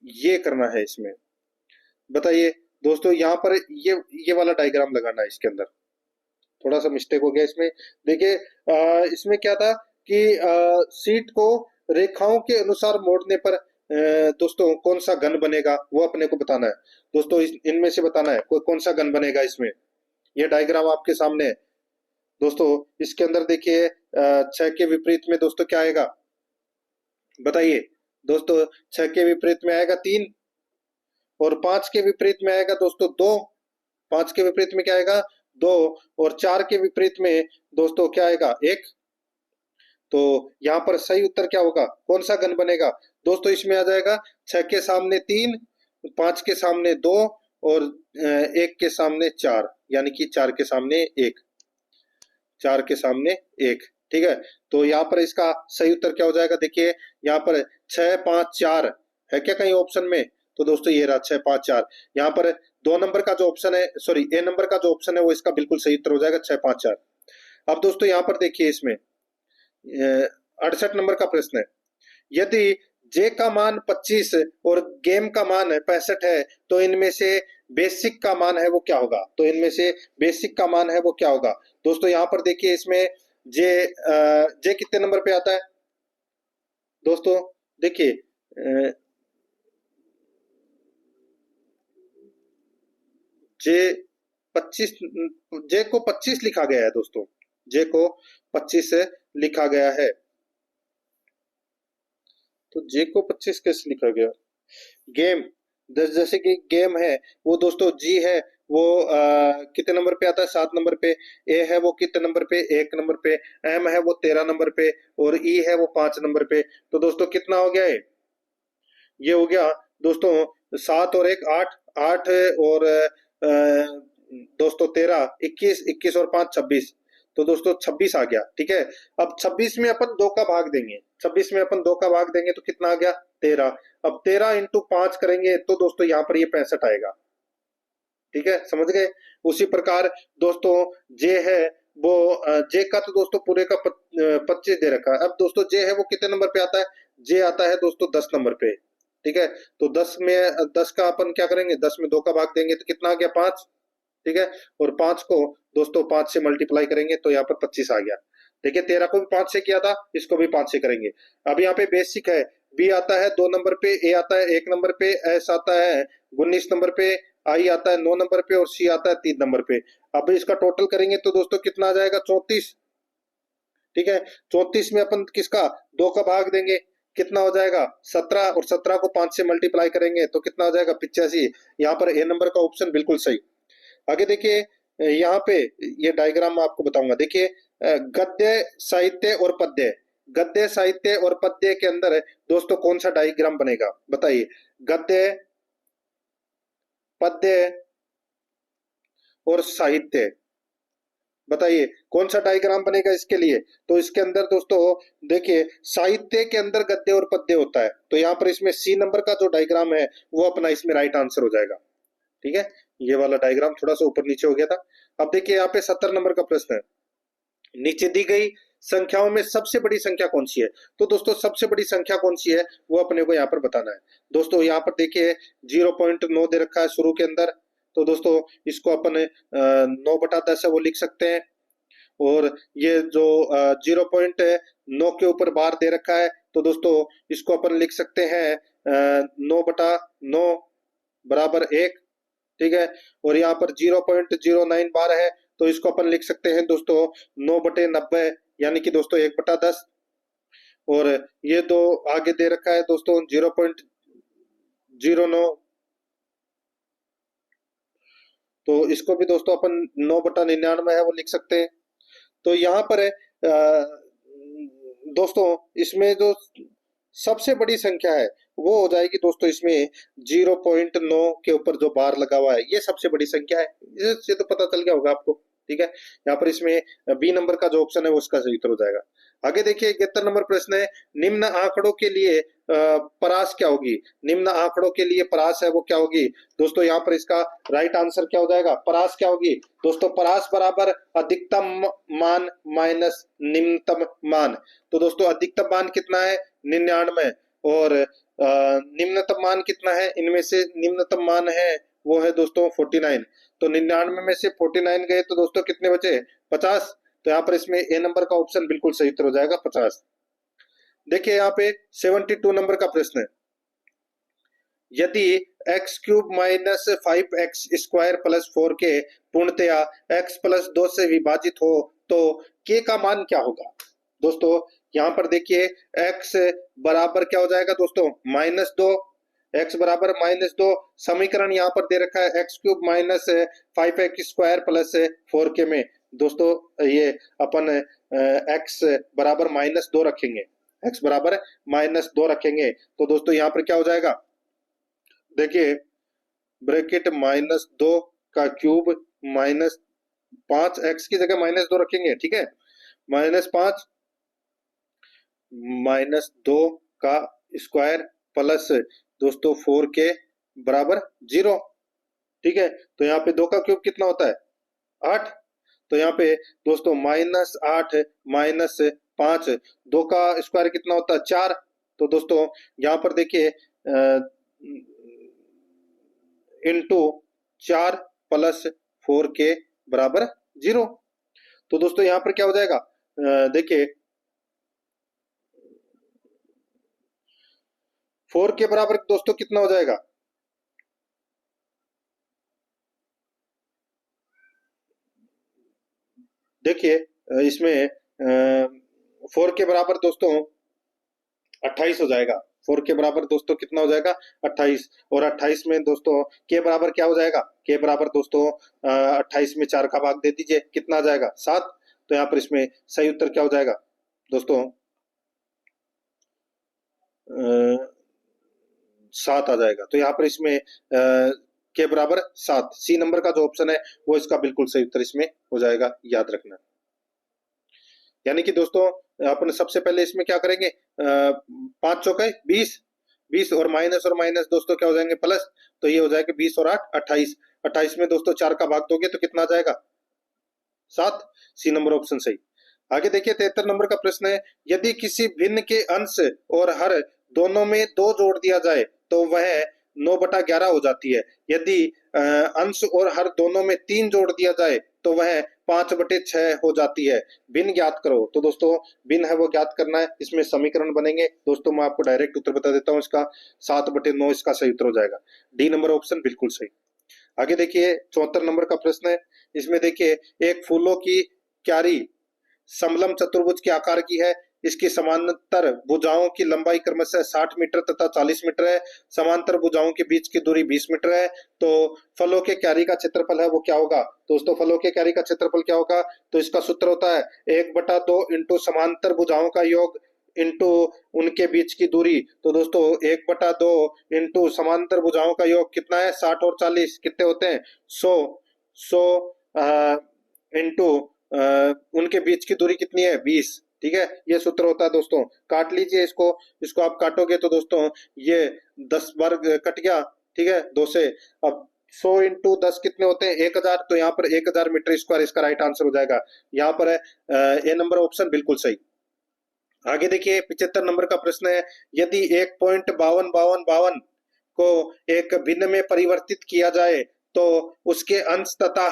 ये करना है इसमें, बताइए दोस्तों यहाँ पर ये वाला डायग्राम लगाना है, इसके अंदर थोड़ा सा मिस्टेक हो गया इसमें। देखिए इसमें क्या था कि शीट को रेखाओं के अनुसार मोड़ने पर दोस्तों कौन सा घन बनेगा वो अपने को बताना है दोस्तों, इनमें से बताना है कौन सा घन बनेगा इसमें। ये डायग्राम आपके सामने है दोस्तों, इसके अंदर देखिए 6 के विपरीत में दोस्तों क्या आएगा, बताइए दोस्तों, 6 के विपरीत में आएगा 3, और 5 के विपरीत में आएगा दोस्तों 2, 5 के विपरीत में क्या आएगा 2, और 4 के विपरीत में दोस्तों क्या आएगा 1। तो यहाँ पर सही उत्तर क्या होगा, कौन सा घन बनेगा दोस्तों, इसमें आ जाएगा 6 के सामने 3, 5 के सामने 2, और 1 के सामने 4, यानी कि 4 के सामने 1, 4 के सामने 1, ठीक है। तो यहाँ पर इसका सही उत्तर क्या हो जाएगा, देखिए यहाँ पर 6 5 4 है क्या कहीं ऑप्शन में, तो दोस्तों ये रहा 6 5 4, यहाँ पर 2 नंबर का जो ऑप्शन है, सॉरी ए नंबर का जो ऑप्शन है वो इसका बिल्कुल सही उत्तर हो जाएगा 6 5 4। अब दोस्तों यहाँ पर देखिए इसमें 68 नंबर का प्रश्न है, यदि जे का मान 25 और गेम का मान 65 है तो इनमें से बेसिक का मान है वो क्या होगा, तो इनमें से बेसिक का मान है वो क्या होगा दोस्तों। यहाँ पर देखिए इसमें जे कितने नंबर पे आता है दोस्तों, देखिए जे 25, जे को 25 लिखा गया है दोस्तों, जे को 25 लिखा गया है, तो जे को 25 कैसे लिखा गया, गेम जैसे कि गेम है वो दोस्तों जी है वो कितने नंबर पे आता है 7 नंबर पे, ए है वो कितने नंबर पे 1 नंबर पे, एम है वो 13 नंबर पे, और ई है वो 5 नंबर पे। तो दोस्तों कितना हो गया ये हो गया दोस्तों 7 और 1 8, 8 और दोस्तों 13, 21, 21 और 5 26, तो दोस्तों 26 आ गया, ठीक है। अब 26 में अपन 2 का भाग देंगे, 26 में अपन 2 का भाग देंगे तो कितना आ गया 13, अब 13 इंटू 5 करेंगे तो दोस्तों यहाँ पर ये 65 आएगा, ठीक है, समझ गए। उसी प्रकार दोस्तों जे है वो जे का तो दोस्तों पूरे का 25 दे रखा है, अब दोस्तों जे है वो कितने नंबर पे आता है, जे आता है दोस्तों 10 नंबर पे, ठीक है। तो 10 में 10 का अपन क्या करेंगे, 10 में 2 का भाग देंगे तो कितना आ गया 5, ठीक है, और 5 को दोस्तों 5 से मल्टीप्लाई करेंगे तो यहाँ पर 25 आ गया। देखिए 13 को भी 5 से किया था, इसको भी 5 से करेंगे। अब यहाँ पे बेसिक है, बी आता है 2 नंबर पे, ए आता है 1 नंबर पे, एस आता है 19 नंबर पे, आई आता है 9 नंबर पे और सी आता है 3 नंबर पे। अब इसका टोटल करेंगे तो दोस्तों कितना आ जाएगा 34। ठीक है, 34 में अपन किसका 2 का भाग देंगे, कितना हो जाएगा 17, और 17 को 5 से मल्टीप्लाई करेंगे तो कितना हो जाएगा 85। यहाँ पर ए नंबर का ऑप्शन बिल्कुल सही। आगे देखिए, यहाँ पे ये डायग्राम मैं आपको बताऊंगा। देखिए, गद्य साहित्य और पद्य, गद्य साहित्य और पद्य के अंदर दोस्तों कौन सा डायग्राम बनेगा बताइए। गद्य, पद्य और साहित्य, बताइए कौन सा डायग्राम बनेगा इसके लिए। तो इसके अंदर दोस्तों देखिए, साहित्य के अंदर गद्य और पद्य होता है, तो यहाँ पर इसमें सी नंबर का जो डायग्राम है वो अपना इसमें राइट आंसर हो जाएगा। ठीक है, ये वाला डायग्राम थोड़ा सा ऊपर नीचे हो गया था। अब देखिए यहाँ पे 70 नंबर का प्रश्न है, नीचे दी गई संख्याओं में सबसे बड़ी संख्या कौन सी है। तो दोस्तों सबसे बड़ी संख्या कौन सी है वो अपने को यहाँ पर बताना है। दोस्तों यहाँ पर देखिए 0.9 दे रखा है शुरू के अंदर, तो दोस्तों इसको अपन 9/10 है वो लिख सकते हैं। और ये जो 0.9 के ऊपर बार दे रखा है, तो दोस्तों इसको अपन लिख सकते हैं 9/9 बराबर 1। ठीक है, और यहाँ पर 0.09 बार है, तो इसको अपन लिख सकते हैं दोस्तों 9/90, यानी कि दोस्तों 1/10। और ये दो आगे दे रखा है दोस्तों 0.09, तो इसको भी दोस्तों अपन 9/99 है वो लिख सकते हैं। तो यहाँ पर दोस्तों इसमें जो सबसे बड़ी संख्या है वो हो जाएगी दोस्तों इसमें 0.9 के ऊपर जो बार लगा हुआ है ये सबसे बड़ी संख्या है। इससे तो पता चल गया होगा आपको। ठीक है, यहाँ पर इसमें बी नंबर का जो ऑप्शन है वो उसका सही उत्तर हो जाएगा। आगे देखिए 71 नंबर प्रश्न है, निम्न आंकड़ों के लिए परास क्या होगी। निम्न आंकड़ों के लिए परास है वो क्या होगी। दोस्तों यहाँ पर इसका राइट आंसर क्या हो जाएगा, परास क्या होगी। दोस्तों परास बराबर अधिकतम मान माइनस निम्नतम मान। तो दोस्तों अधिकतम मान कितना है 99, और निम्नतम मान कितना है, इनमें से निम्नतम मान है वो है दोस्तों 49। तो 99 में से 49 गए तो दोस्तों कितने बचे 50। तो यहाँ पर इसमें ए नंबर का ऑप्शन बिल्कुल सही उत्तर हो जाएगा 50। देखिए यहाँ पे 72 नंबर का प्रश्न है, यदि x cube minus 5x square plus 4k पूर्णतया x प्लस 2 से विभाजित हो तो k का मान क्या होगा। दोस्तों यहाँ पर देखिए x बराबर क्या हो जाएगा दोस्तों -2, x बराबर -2। समीकरण यहाँ पर दे रखा है x cube minus 5x square plus 4k में दोस्तों ये अपन x बराबर -2 रखेंगे, x बराबर -2 रखेंगे। तो दोस्तों यहाँ पर क्या हो जाएगा, देखिए ब्रैकेट -2 का क्यूब -5, x की जगह -2 रखेंगे। ठीक है, -5 -2 का स्क्वायर प्लस दोस्तों 4k बराबर 0। ठीक है, तो यहाँ पे 2 का क्यूब कितना होता है 8। तो यहाँ पे दोस्तों -8 -5, 2 का स्क्वायर कितना होता है 4। तो दोस्तों यहाँ पर देखिए इंटू 4 प्लस 4k बराबर 0। तो दोस्तों यहाँ पर क्या हो जाएगा, देखिए 4k बराबर दोस्तों कितना हो जाएगा, देखिए इसमें 4k बराबर दोस्तों 28 हो जाएगा। 4k बराबर दोस्तों कितना हो जाएगा 28, और 28 में दोस्तों k बराबर क्या हो जाएगा, k बराबर दोस्तों 28 में 4 का भाग दे दीजिए, कितना आ जाएगा 7। तो यहाँ पर इसमें सही उत्तर क्या हो जाएगा दोस्तों 7 आ जाएगा। तो यहाँ पर इसमें के बराबर 7, सी नंबर का जो ऑप्शन है वो इसका बिल्कुल सही उत्तर इसमें हो जाएगा, याद रखना। यानी कि दोस्तों अपन सबसे पहले इसमें क्या करेंगे, 5 चौके 20 और माइनस दोस्तों क्या हो जाएंगे प्लस। तो ये हो जाएगा 20 और 8 28, 28 में दोस्तों 4 का भाग दोगे तो कितना आ जाएगा 7, सी नंबर ऑप्शन सही। आगे देखिए 73 नंबर का प्रश्न है, यदि किसी भिन्न के अंश और हर दोनों में 2 जोड़ दिया जाए तो वह 9/11 हो जाती है। यदि अंश और हर दोनों में 3 जोड़ दिया जाए तो वह 5/6 हो जाती है। भिन्न ज्ञात करो। तो दोस्तों भिन्न है वो ज्ञात करना है, इसमें समीकरण बनेंगे। दोस्तों मैं आपको डायरेक्ट उत्तर बता देता हूँ, इसका 7/9 इसका सही उत्तर हो जाएगा, डी नंबर ऑप्शन बिल्कुल सही। आगे देखिए 74 नंबर का प्रश्न है। इसमें देखिए एक फूलों की क्यारी समलम चतुर्भुज के आकार की है। इसकी समांतर भुजाओं की लंबाई क्रमशः 60 मीटर तथा 40 मीटर है। समांतर भुजाओं के बीच की दूरी 20 मीटर है। तो फलों के क्यारी का क्षेत्रफल है वो क्या होगा? दोस्तों फलों के क्यारी का क्षेत्रफल क्या होगा? तो इसका सूत्र होता है 1/2 इंटू समांतर भुजाओं का योग इंटू उनके बीच की दूरी। तो दोस्तों 1/2 इंटू समांतर भुजाओं का योग कितना है? 60 और 40 कितने होते हैं? 100 इंटू उनके बीच की दूरी कितनी है? 20। ठीक है, ये सूत्र होता है दोस्तों। काट लीजिए इसको, इसको आप काटोगे तो दोस्तों ये 10 बार कट गया। ठीक है, 2 से। अब 100 इंटू 10 कितने होते हैं? 1000। तो यहाँ पर 1000 मीटर स्क्वायर इसका राइट आंसर हो जाएगा। यहाँ पर है ए नंबर ऑप्शन बिल्कुल सही। आगे देखिए 75 नंबर का प्रश्न है। यदि 1.5252 को एक भिन्न में परिवर्तित किया जाए तो उसके अंश तथा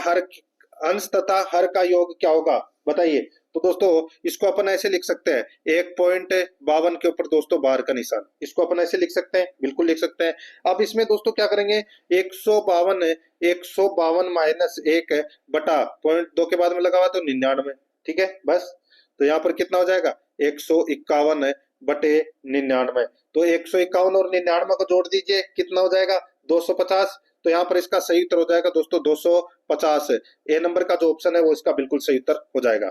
हर का योग क्या होगा? बताइए। तो दोस्तों इसको अपन ऐसे लिख सकते हैं 1.52 के ऊपर दोस्तों बार का निशान, इसको अपन ऐसे लिख सकते हैं, बिल्कुल लिख सकते हैं। अब इसमें दोस्तों क्या करेंगे? 152 माइनस 1 बटा 0.2 के बाद में लगा हुआ तो 99। ठीक है, बस। तो यहाँ पर कितना हो जाएगा? 151 बटे 99। तो 151 और 99 को जोड़ दीजिए, कितना हो जाएगा? 250। तो यहाँ पर इसका सही उत्तर हो जाएगा दोस्तों 250। ए नंबर का जो ऑप्शन है वो इसका बिल्कुल सही उत्तर हो जाएगा।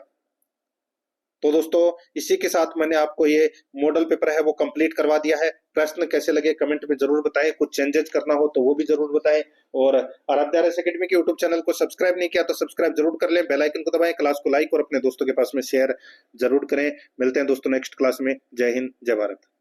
तो दोस्तों इसी के साथ मैंने आपको ये मॉडल पेपर है वो कंप्लीट करवा दिया है। प्रश्न कैसे लगे कमेंट में जरूर बताएं, कुछ चेंजेस करना हो तो वो भी जरूर बताएं। और आराध्या रेस एकेडमी के यूट्यूब चैनल को सब्सक्राइब नहीं किया तो सब्सक्राइब जरूर कर लें, बेल आइकन को दबाएं, क्लास को लाइक और अपने दोस्तों के पास में शेयर जरूर करें। मिलते हैं दोस्तों नेक्स्ट क्लास में। जय हिंद, जय भारत।